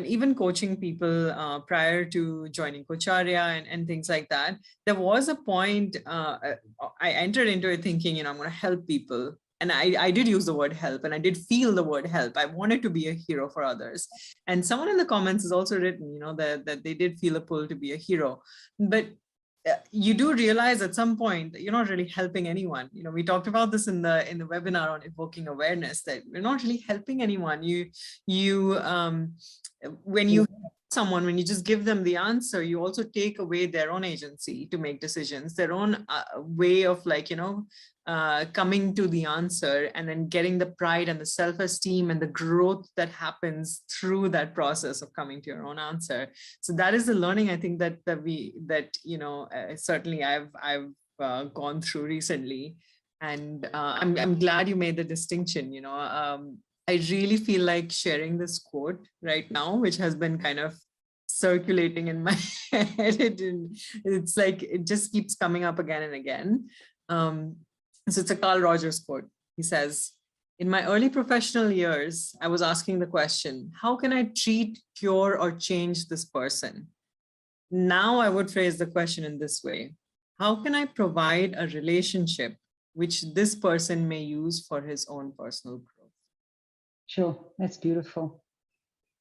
even coaching people prior to joining Coacharya and things like that, there was a point I entered into it thinking, I'm going to help people. And I did use the word help, and I did feel the word help. I wanted to be a hero for others. And someone in the comments has also written, that they did feel a pull to be a hero. But you do realize at some point that you're not really helping anyone. We talked about this in the webinar on evoking awareness, that we're not really helping anyone. When you someone, when you just give them the answer, you also take away their own agency to make decisions, their own way of coming to the answer, and then getting the pride and the self-esteem and the growth that happens through that process of coming to your own answer. So that is the learning, I think, that certainly I've gone through recently. And I'm glad you made the distinction. I really feel like sharing this quote right now, which has been kind of circulating in my head. It's like it just keeps coming up again and again. So it's a Carl Rogers quote. He says, "In my early professional years, I was asking the question, how can I treat, cure, or change this person? Now I would phrase the question in this way: how can I provide a relationship which this person may use for his own personal growth?" Sure, that's beautiful.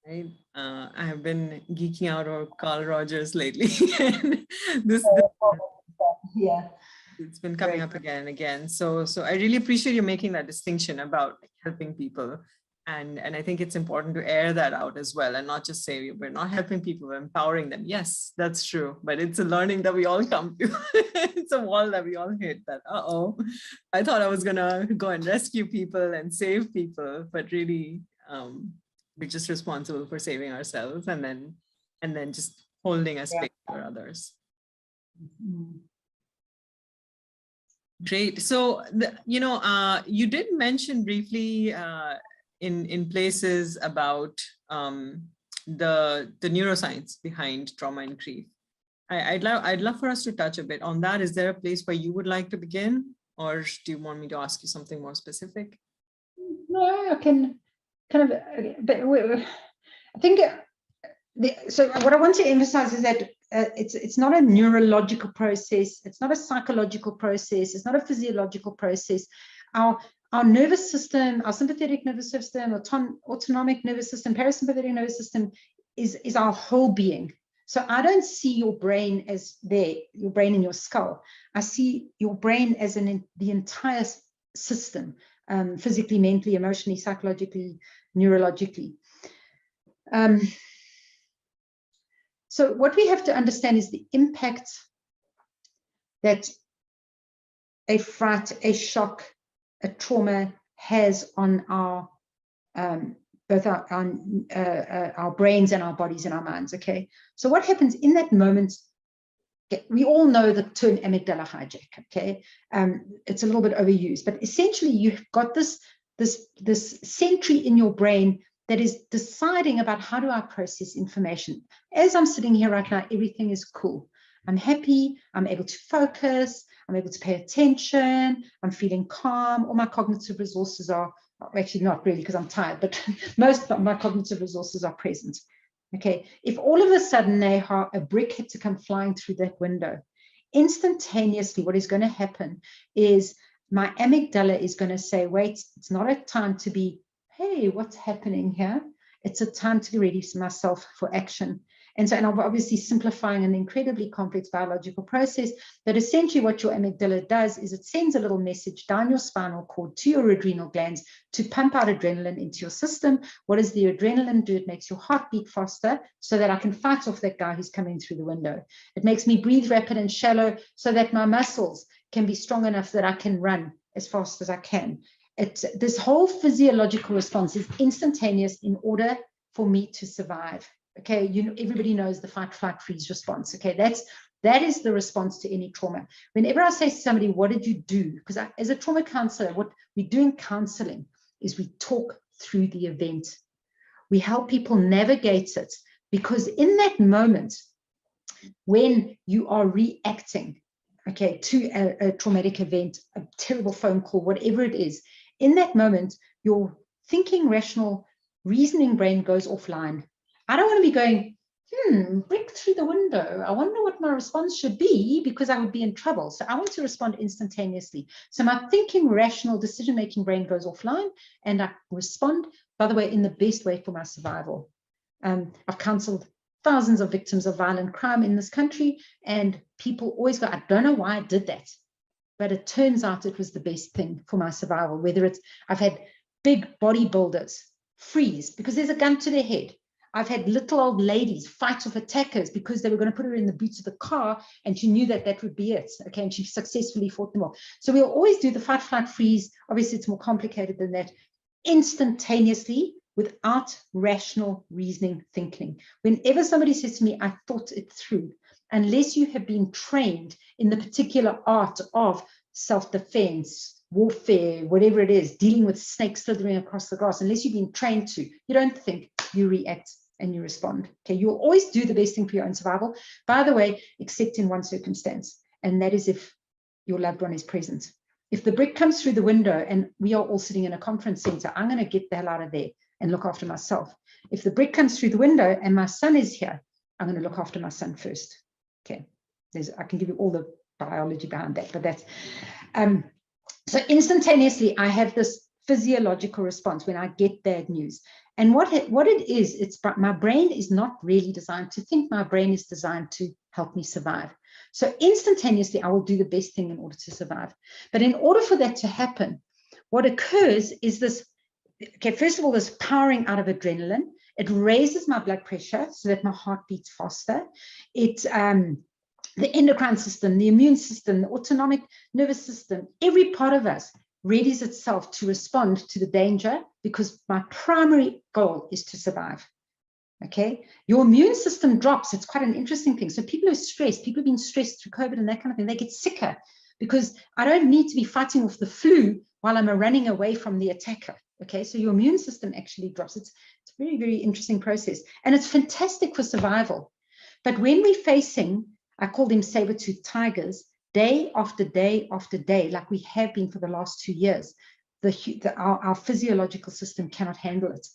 Right? I have been geeking out on Carl Rogers lately. Yeah, it's been coming up again and again. So I really appreciate you making that distinction about helping people. And I think it's important to air that out as well, and not just say we're not helping people, we're empowering them. Yes, that's true. But it's a learning that we all come to. It's a wall that we all hit, that, I thought I was going to go and rescue people and save people, but really we're just responsible for saving ourselves, and then just holding a space for others. Mm-hmm. Great. So, you did mention briefly in places about the neuroscience behind trauma and grief. I'd love for us to touch a bit on that. Is there a place where you would like to begin, or do you want me to ask you something more specific? No, I can kind of, but I think so what I want to emphasize is that it's not a neurological process, it's not a psychological process, it's not a physiological process. Our nervous system, our sympathetic nervous system, autonomic nervous system, parasympathetic nervous system is our whole being. So I don't see your brain as your brain in your skull. I see your brain as the entire system, physically, mentally, emotionally, psychologically, neurologically. So what we have to understand is the impact that a fright, a shock, a trauma has on our both our brains and our bodies and our minds. Okay, so what happens in that moment? We all know the term amygdala hijack. Okay, it's a little bit overused, but essentially you've got this century in your brain that is deciding about how do I process information. As I'm sitting here right now, everything is cool. I'm happy, I'm able to focus, I'm able to pay attention, I'm feeling calm. All my cognitive resources are, actually not really because I'm tired, but most of my cognitive resources are present. Okay, if all of a sudden, Neha, a brick had to come flying through that window, instantaneously what is going to happen is my amygdala is going to say, wait, it's not a time to be, hey, what's happening here? It's a time to be ready for myself for action. And I'm obviously simplifying an incredibly complex biological process, but essentially what your amygdala does is it sends a little message down your spinal cord to your adrenal glands to pump out adrenaline into your system. What does the adrenaline do? It makes your heart beat faster so that I can fight off that guy who's coming through the window. It makes me breathe rapid and shallow so that my muscles can be strong enough that I can run as fast as I can. This whole physiological response is instantaneous in order for me to survive. Okay, everybody knows the fight, flight, freeze response. Okay, that is the response to any trauma. Whenever I say to somebody, what did you do? Because as a trauma counselor, what we do in counseling is we talk through the event. We help people navigate it Because in that moment, when you are reacting, okay, to a traumatic event, a terrible phone call, whatever it is, in that moment, your thinking, rational, reasoning brain goes offline. I don't want to be going, brick through the window. I wonder what my response should be, because I would be in trouble. So I want to respond instantaneously. So my thinking, rational, decision-making brain goes offline, and I respond, by the way, in the best way for my survival. I've counseled thousands of victims of violent crime in this country, and people always go, I don't know why I did that, but it turns out it was the best thing for my survival. Whether it's, I've had big bodybuilders freeze because there's a gun to their head. I've had little old ladies fight off attackers because they were going to put her in the boots of the car, and she knew that that would be it. Okay, and she successfully fought them off. So we'll always do the fight, flight, freeze. Obviously, it's more complicated than that. Instantaneously, without rational reasoning thinking. Whenever somebody says to me, I thought it through, unless you have been trained in the particular art of self-defense, warfare, whatever it is, dealing with snakes slithering across the grass, unless you've been trained to, you don't think, you react and you respond. Okay, you'll always do the best thing for your own survival, by the way, except in one circumstance, and that is if your loved one is present. If the brick comes through the window and we are all sitting in a conference center, I'm going to get the hell out of there and look after myself. If the brick comes through the window and my son is here, I'm going to look after my son first. Okay, I can give you all the biology behind that, but that's so instantaneously I have this physiological response when I get bad news. And what it is, it's my brain is not really designed to think. My brain is designed to help me survive. So instantaneously, I will do the best thing in order to survive. But in order for that to happen, what occurs is this, okay, first of all, this powering out of adrenaline. It raises my blood pressure so that my heart beats faster. It, the endocrine system, the immune system, the autonomic nervous system, every part of us readies itself to respond to the danger, because my primary goal is to survive. Okay, your immune system drops. It's quite an interesting thing. So people who are stressed, people who've been stressed through COVID and that kind of thing, they get sicker, because I don't need to be fighting off the flu while I'm running away from the attacker. Okay, so your immune system actually drops. It's a very, very interesting process, and it's fantastic for survival. But when we're facing, I call them saber-toothed tigers, day after day after day, like we have been for the last 2 years, our physiological system cannot handle it.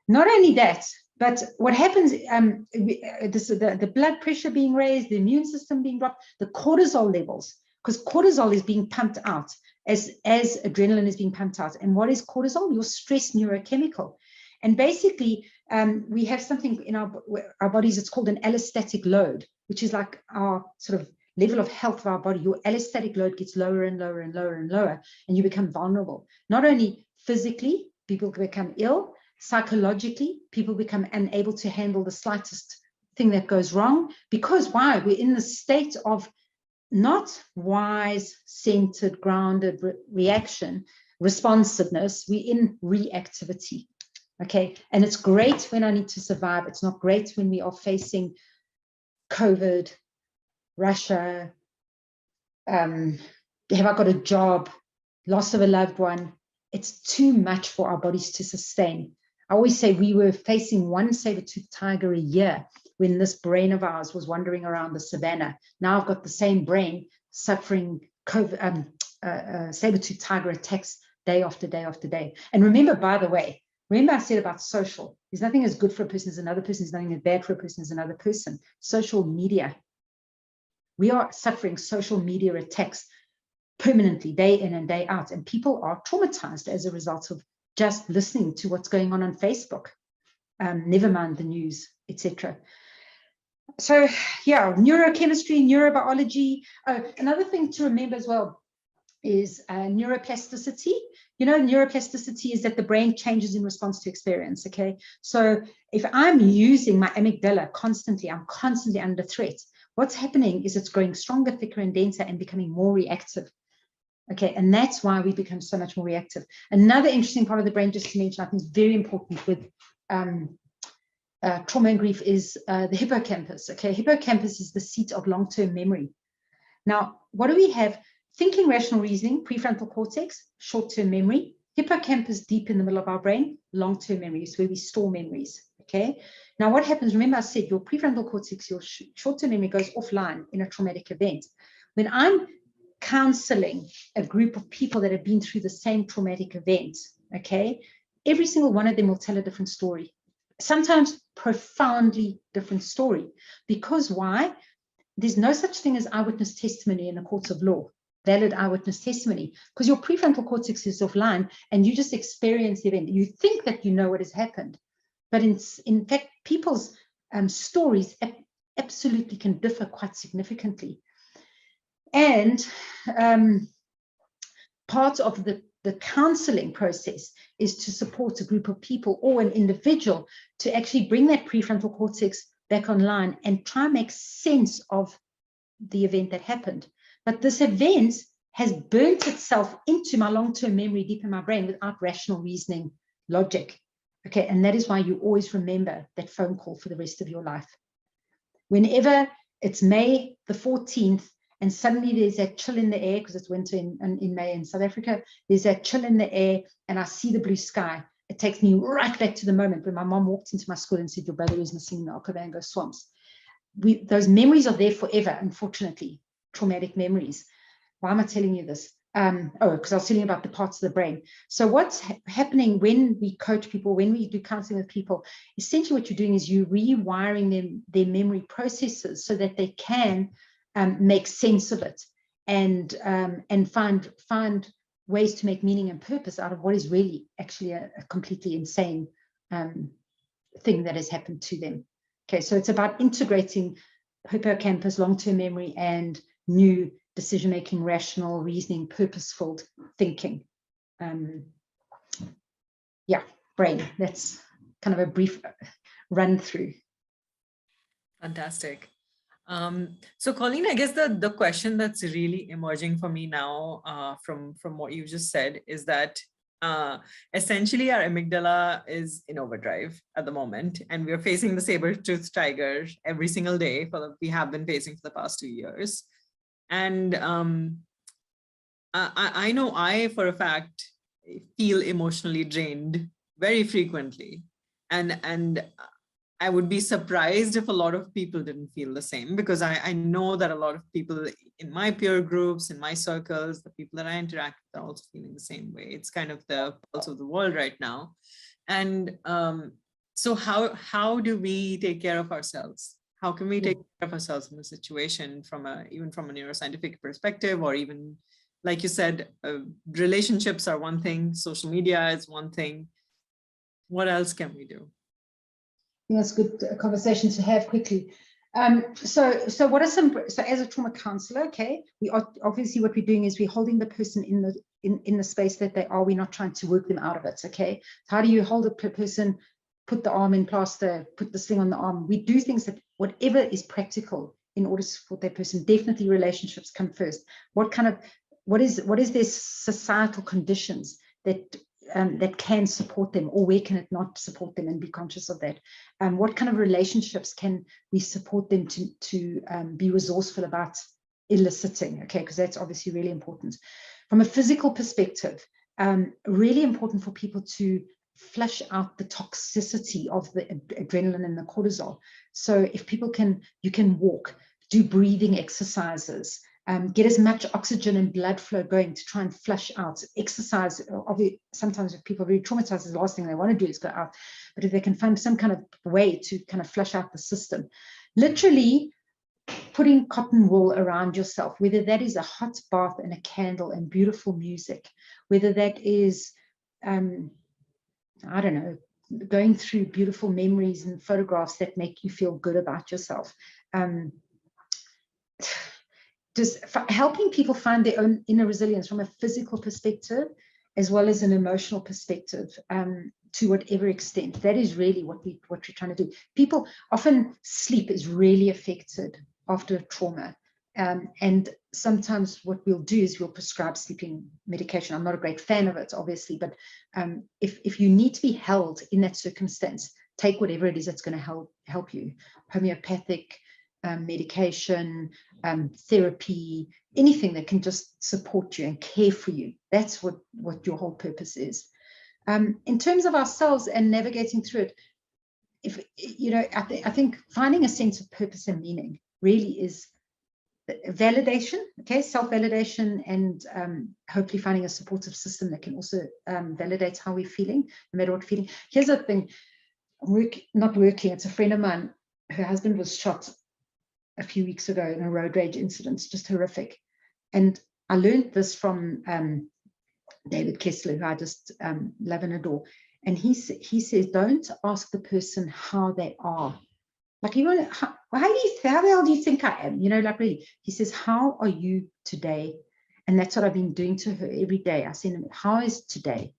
Not only that, but what happens, the blood pressure being raised, the immune system being dropped, the cortisol levels, because cortisol is being pumped out as adrenaline is being pumped out. And what is cortisol? Your stress neurochemical. And basically, we have something in our bodies, it's called an allostatic load, which is like our sort of level of health of our body. Your allostatic load gets lower and lower and lower and lower, and you become vulnerable. Not only physically, people become ill, psychologically, people become unable to handle the slightest thing that goes wrong. Because why? We're in the state of not wise, centered, grounded reaction, responsiveness. We're in reactivity. Okay, and it's great when I need to survive. It's not great when we are facing COVID, Russia, have I got a job, loss of a loved one. It's too much for our bodies to sustain. I always say we were facing one saber-toothed tiger a year when this brain of ours was wandering around the savannah. Now I've got the same brain suffering COVID, saber-toothed tiger attacks day after day after day. And remember, by the way, remember I said about social, there's nothing as good for a person as another person, there's nothing as bad for a person as another person. Social media. We are suffering social media attacks permanently, day in and day out, and people are traumatized as a result of just listening to what's going on Facebook, never mind the news, etc. So yeah, neurochemistry, neurobiology. Another thing to remember as well is neuroplasticity. You know, neuroplasticity is that the brain changes in response to experience, okay? So if I'm using my amygdala constantly, I'm constantly under threat, what's happening is it's growing stronger, thicker, and denser and becoming more reactive. Okay, and that's why we become so much more reactive. Another interesting part of the brain, just to mention, I think is very important with trauma and grief, is the hippocampus. Okay, hippocampus is the seat of long-term memory. Now, what do we have? Thinking, rational reasoning, prefrontal cortex, short-term memory. Hippocampus deep in the middle of our brain, long-term memories, where we store memories. Okay. Now, what happens? Remember, I said your prefrontal cortex, your short-term memory goes offline in a traumatic event. When I'm counseling a group of people that have been through the same traumatic event, okay, every single one of them will tell a different story. Sometimes profoundly different story. Because why? There's no such thing as eyewitness testimony in the courts of law. Valid eyewitness testimony, because your prefrontal cortex is offline and you just experience the event. You think that you know what has happened, but in fact, people's stories absolutely can differ quite significantly. And part of the counseling process is to support a group of people or an individual to actually bring that prefrontal cortex back online and try and make sense of the event that happened. But this event has burnt itself into my long-term memory deep in my brain without rational reasoning, logic. Okay, and that is why you always remember that phone call for the rest of your life. Whenever it's May the 14th and suddenly there's that chill in the air, because it's winter in May in South Africa, there's that chill in the air and I see the blue sky, it takes me right back to the moment when my mom walked into my school and said, your brother is missing in the Okavango swamps. Those memories are there forever, unfortunately. Traumatic memories. Why am I telling you this? Because I was telling you about the parts of the brain. So what's happening when we coach people, when we do counseling with people, essentially what you're doing is you're rewiring their memory processes so that they can make sense of it and find ways to make meaning and purpose out of what is really actually a completely insane thing that has happened to them. Okay, so it's about integrating hippocampus, long-term memory, and new decision-making, rational reasoning, purposeful thinking. Yeah, brain. That's kind of a brief run through. Fantastic. So Colleen, I guess the question that's really emerging for me now from what you just said is that essentially our amygdala is in overdrive at the moment, and we're facing the saber-toothed tiger every single day we have been facing for the past 2 years. And I know I, for a fact, feel emotionally drained very frequently. And I would be surprised if a lot of people didn't feel the same, because I know that a lot of people in my peer groups, in my circles, the people that I interact with are also feeling the same way. It's kind of the pulse of the world right now. And so how do we take care of ourselves? How can we take care of ourselves in a situation even from a neuroscientific perspective, or even, like you said, relationships are one thing, social media is one thing. What else can we do? That's a good conversation to have quickly. So what are so as a trauma counselor, okay, we are obviously, what we're doing is we're holding the person in the space that they are. We're not trying to work them out of it. Okay, how do you hold a person, put the arm in plaster, put the sling on the arm? We do things that whatever is practical in order to support that person. Definitely relationships come first. What is their societal conditions that can support them, or where can it not support them, and be conscious of that. What kind of relationships can we support them to be resourceful about eliciting, okay, because that's obviously really important. From a physical perspective, really important for people to flush out the toxicity of the adrenaline and the cortisol. So if people you can walk, do breathing exercises, get as much oxygen and blood flow going to try and flush out. Exercise, obviously, sometimes if people are really traumatized, the last thing they want to do is go out. But if they can find some kind of way to kind of flush out the system, literally putting cotton wool around yourself, whether that is a hot bath and a candle and beautiful music, whether that is, I don't know, going through beautiful memories and photographs that make you feel good about yourself. Just helping people find their own inner resilience from a physical perspective as well as an emotional perspective, to whatever extent. That is really what we're trying to do. People often, sleep is really affected after trauma, and sometimes what we'll do is we'll prescribe sleeping medication. I'm not a great fan of it, obviously, but if you need to be held in that circumstance, take whatever it is that's going to help you. Homeopathic, medication, therapy, anything that can just support you and care for you. That's what your whole purpose is. In terms of ourselves and navigating through it, if you know, I think finding a sense of purpose and meaning really is validation, okay, self-validation, and hopefully finding a supportive system that can also validate how we're feeling, no matter what we're feeling. Here's the thing, not working, it's a friend of mine, her husband was shot a few weeks ago in a road rage incident, just horrific. And I learned this from David Kessler, who I just love and adore. And he says, don't ask the person how they are. Like, you want, how the hell do you think I am? You know, like, really. He says, how are you today? And that's what I've been doing to her every day. I send him, how is today?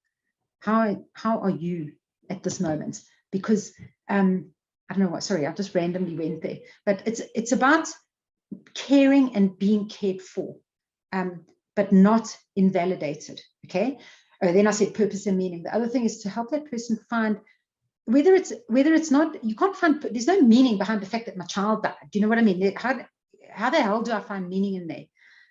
How are you at this moment? Because I don't know what, sorry, I just randomly went there. But it's about caring and being cared for, but not invalidated, okay? Oh, then I said purpose and meaning. The other thing is to help that person find, whether it's not, you can't find, there's no meaning behind the fact that my child died. Do you know what I mean? How the hell do I find meaning in there?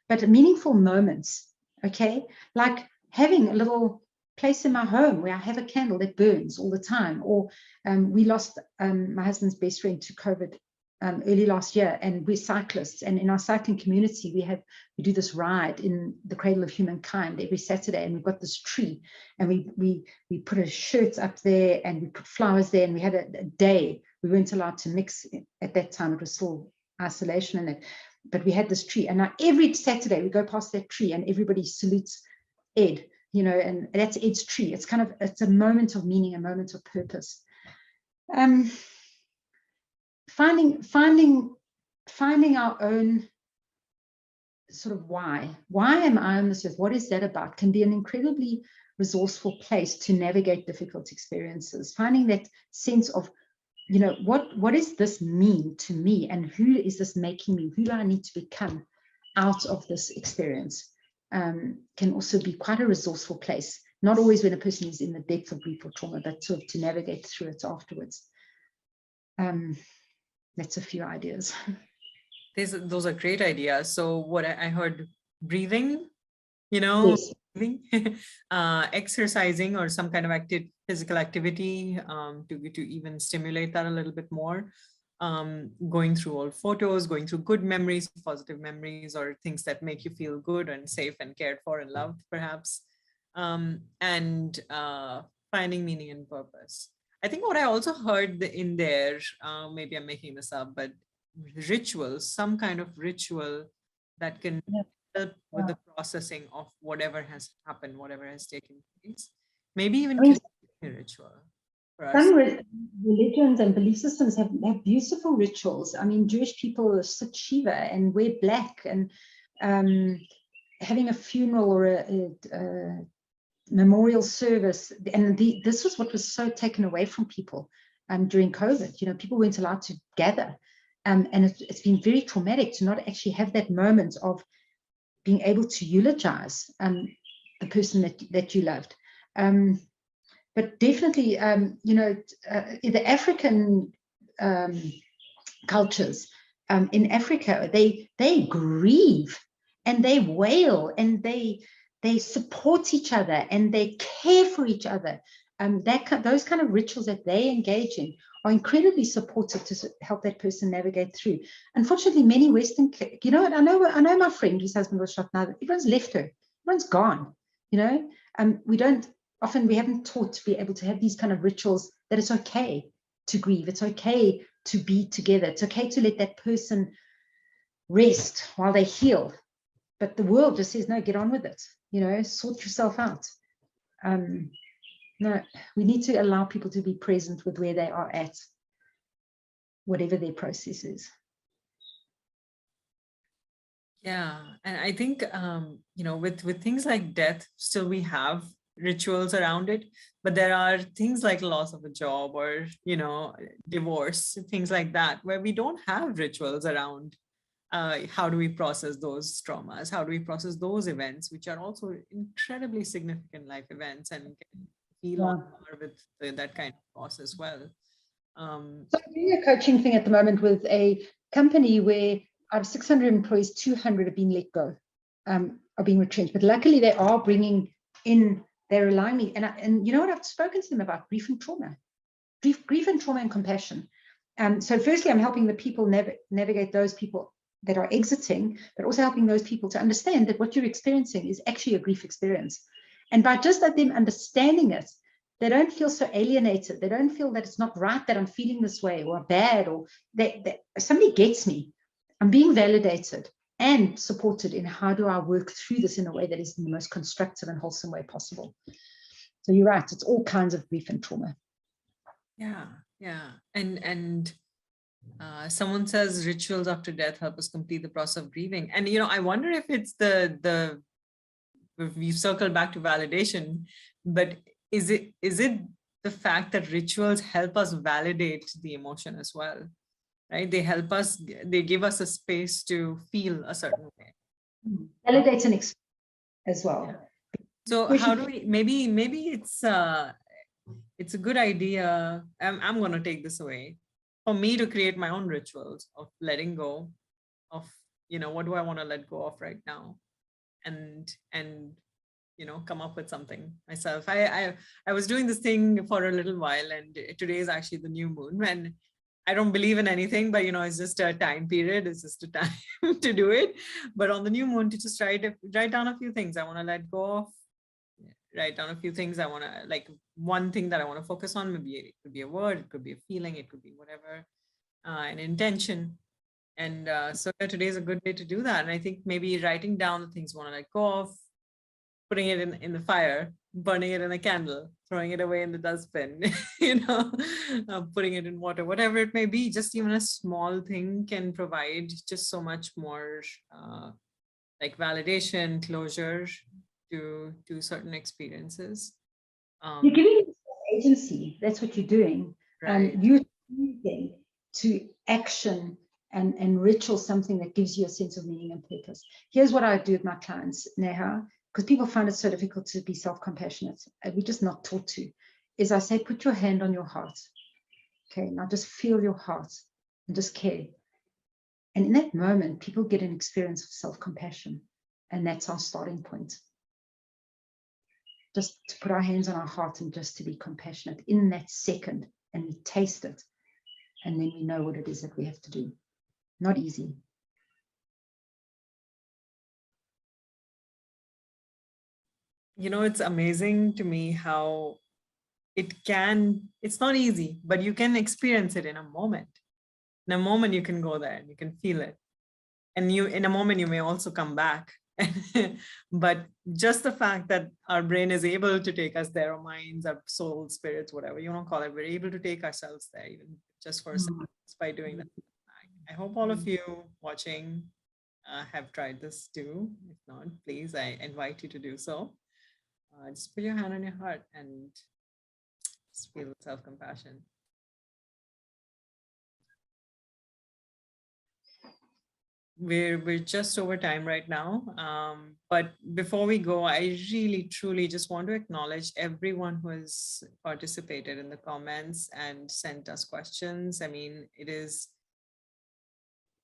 But meaningful moments, okay? Like having a little place in my home where I have a candle that burns all the time. Or we lost my husband's best friend to COVID early last year, and we're cyclists, and in our cycling community we do this ride in the cradle of humankind every Saturday, and we've got this tree, and we put a shirt up there, and we put flowers there, and we had a day. We weren't allowed to mix at that time, it was still isolation in it, but we had this tree, and now every Saturday we go past that tree and everybody salutes Ed, you know, and that's Ed's tree. It's a moment of meaning, a moment of purpose. Finding our own sort of why am I on this earth? What is that about? Can be an incredibly resourceful place to navigate difficult experiences. Finding that sense of, you know, what does this mean to me, and who is this making me? Who do I need to become out of this experience? Can also be quite a resourceful place. Not always when a person is in the depth of grief or trauma, but sort of to navigate through it afterwards. That's a few ideas. Those are great ideas. So what I heard, breathing, you know, yes. Breathing, exercising or some kind of physical activity to even stimulate that a little bit more. Going through old photos, going through good memories, positive memories, or things that make you feel good and safe and cared for and loved, perhaps. And finding meaning and purpose. I think what I also heard in there, maybe I'm making this up, but rituals, some kind of ritual that can help with the processing of whatever has happened, whatever has taken place. Maybe even a ritual. Some religions and belief systems have beautiful rituals. I mean, Jewish people sit Shiva and wear black, and having a funeral or a memorial service, and this was what was so taken away from people during COVID. You know, people weren't allowed to gather, and it's been very traumatic to not actually have that moment of being able to eulogize the person that you loved. But definitely, you know, in the African cultures, in Africa, they grieve and they wail and they support each other and they care for each other. Those kind of rituals that they engage in are incredibly supportive to help that person navigate through. Unfortunately, many Western, you know what, I know my friend whose husband was shot now, everyone's left her, everyone's gone, you know. We haven't taught to be able to have these kind of rituals, that it's okay to grieve, it's okay to be together, it's okay to let that person rest while they heal. But the world just says, no, get on with it, you know, sort yourself out. No, we need to allow people to be present with where they are at, whatever their process is. Yeah, and I think, you know, with things like death, still we have rituals around it, but there are things like loss of a job or, you know, divorce, things like that, where we don't have rituals around how do we process those traumas, how do we process those events, which are also incredibly significant life events and can feel on par with that kind of loss as well. So I'm doing a coaching thing at the moment with a company where out of 600 employees, 200 are being let go, are being retrenched. But luckily, they are bringing in, they're relying me. And you know what? I've spoken to them about grief and trauma, grief and trauma and compassion. So firstly, I'm helping the people navigate those people that are exiting, but also helping those people to understand that what you're experiencing is actually a grief experience. And by just them understanding it, they don't feel so alienated. They don't feel that it's not right that I'm feeling this way or bad, or that somebody gets me. I'm being validated and supported in how do I work through this in a way that is in the most constructive and wholesome way possible. So you're right. It's all kinds of grief and trauma. Yeah. And someone says rituals after death help us complete the process of grieving. And, I wonder if it's we've circled back to validation, but is it the fact that rituals help us validate the emotion as well, right? They help us, they give us a space to feel a certain way. Validate and experience as well. Yeah. So how do we, maybe it's a good idea. I'm going to take this away, for me to create my own rituals of letting go of, what do I want to let go of right now? And come up with something myself. I was doing this thing for a little while, and today is actually the new moon, and I don't believe in anything, but it's just a time period. It's just a time to do it. But on the new moon, to just write down a few things I want to let go of, write down a few things I want to, like one thing that I want to focus on. Maybe it could be a word, it could be a feeling, it could be whatever, an intention. And so today is a good day to do that. And I think maybe writing down the things you want to let go of, putting it in the fire, burning it in a candle, throwing it away in the dustbin, putting it in water, whatever it may be. Just even a small thing can provide just so much more like validation, closure to certain experiences. You're giving agency. That's what you're doing. Right. You're choosing to action and ritual something that gives you a sense of meaning and purpose. Here's what I do with my clients, Neha, because people find it so difficult to be self-compassionate. We're just not taught to. Is I say, put your hand on your heart. Okay, now just feel your heart and just care. And in that moment, people get an experience of self-compassion. And that's our starting point. Just to put our hands on our heart and just to be compassionate in that second, and we taste it. And then we know what it is that we have to do. Not easy. It's amazing to me how it's not easy, but you can experience it in a moment. In a moment, you can go there and you can feel it. And in a moment, you may also come back. But just the fact that our brain is able to take us there, our minds, our souls, spirits, whatever you want to call it, we're able to take ourselves there, even just for a second, by doing that. I hope all of you watching have tried this too. If not, please, I invite you to do so. Just put your hand on your heart and just feel self-compassion. We're just over time right now. But before we go, I really, truly just want to acknowledge everyone who has participated in the comments and sent us questions. I mean, it is,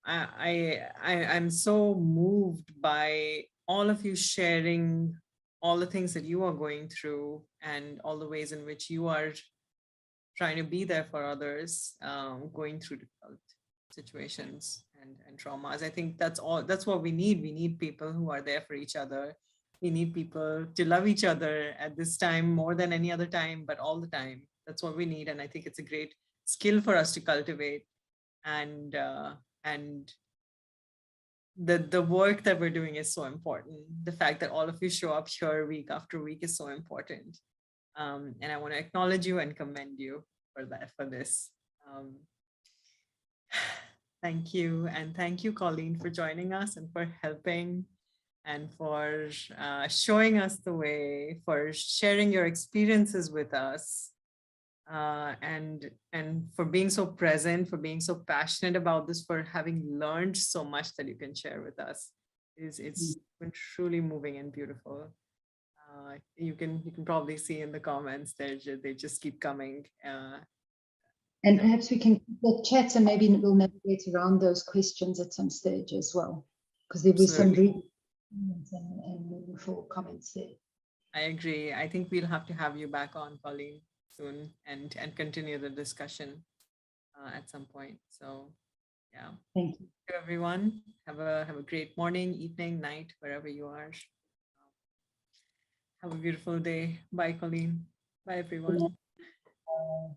I'm so moved by all of you sharing all the things that you are going through and all the ways in which you are trying to be there for others, going through difficult situations and traumas. I think that's what we need. We need people who are there for each other. We need people to love each other at this time more than any other time, but all the time. That's what we need. And I think it's a great skill for us to cultivate. And the work that we're doing is so important. The fact that all of you show up here week after week is so important. And I want to acknowledge you and commend you for this. Thank you. And thank you, Colleen, for joining us and for helping and for showing us the way, for sharing your experiences with us, and for being so present, for being so passionate about this, for having learned so much that you can share with us. It's been truly moving and beautiful. You can probably see in the comments, they just keep coming. And perhaps we can keep the chat and maybe we'll navigate around those questions at some stage as well, because there were some really and meaningful comments there. I agree. I think we'll have to have you back on, Colleen, soon and continue the discussion at some point. So, yeah. Thank you. Thank you, everyone. Have a great morning, evening, night, wherever you are. Have a beautiful day. Bye, Colleen. Bye, everyone. Yeah.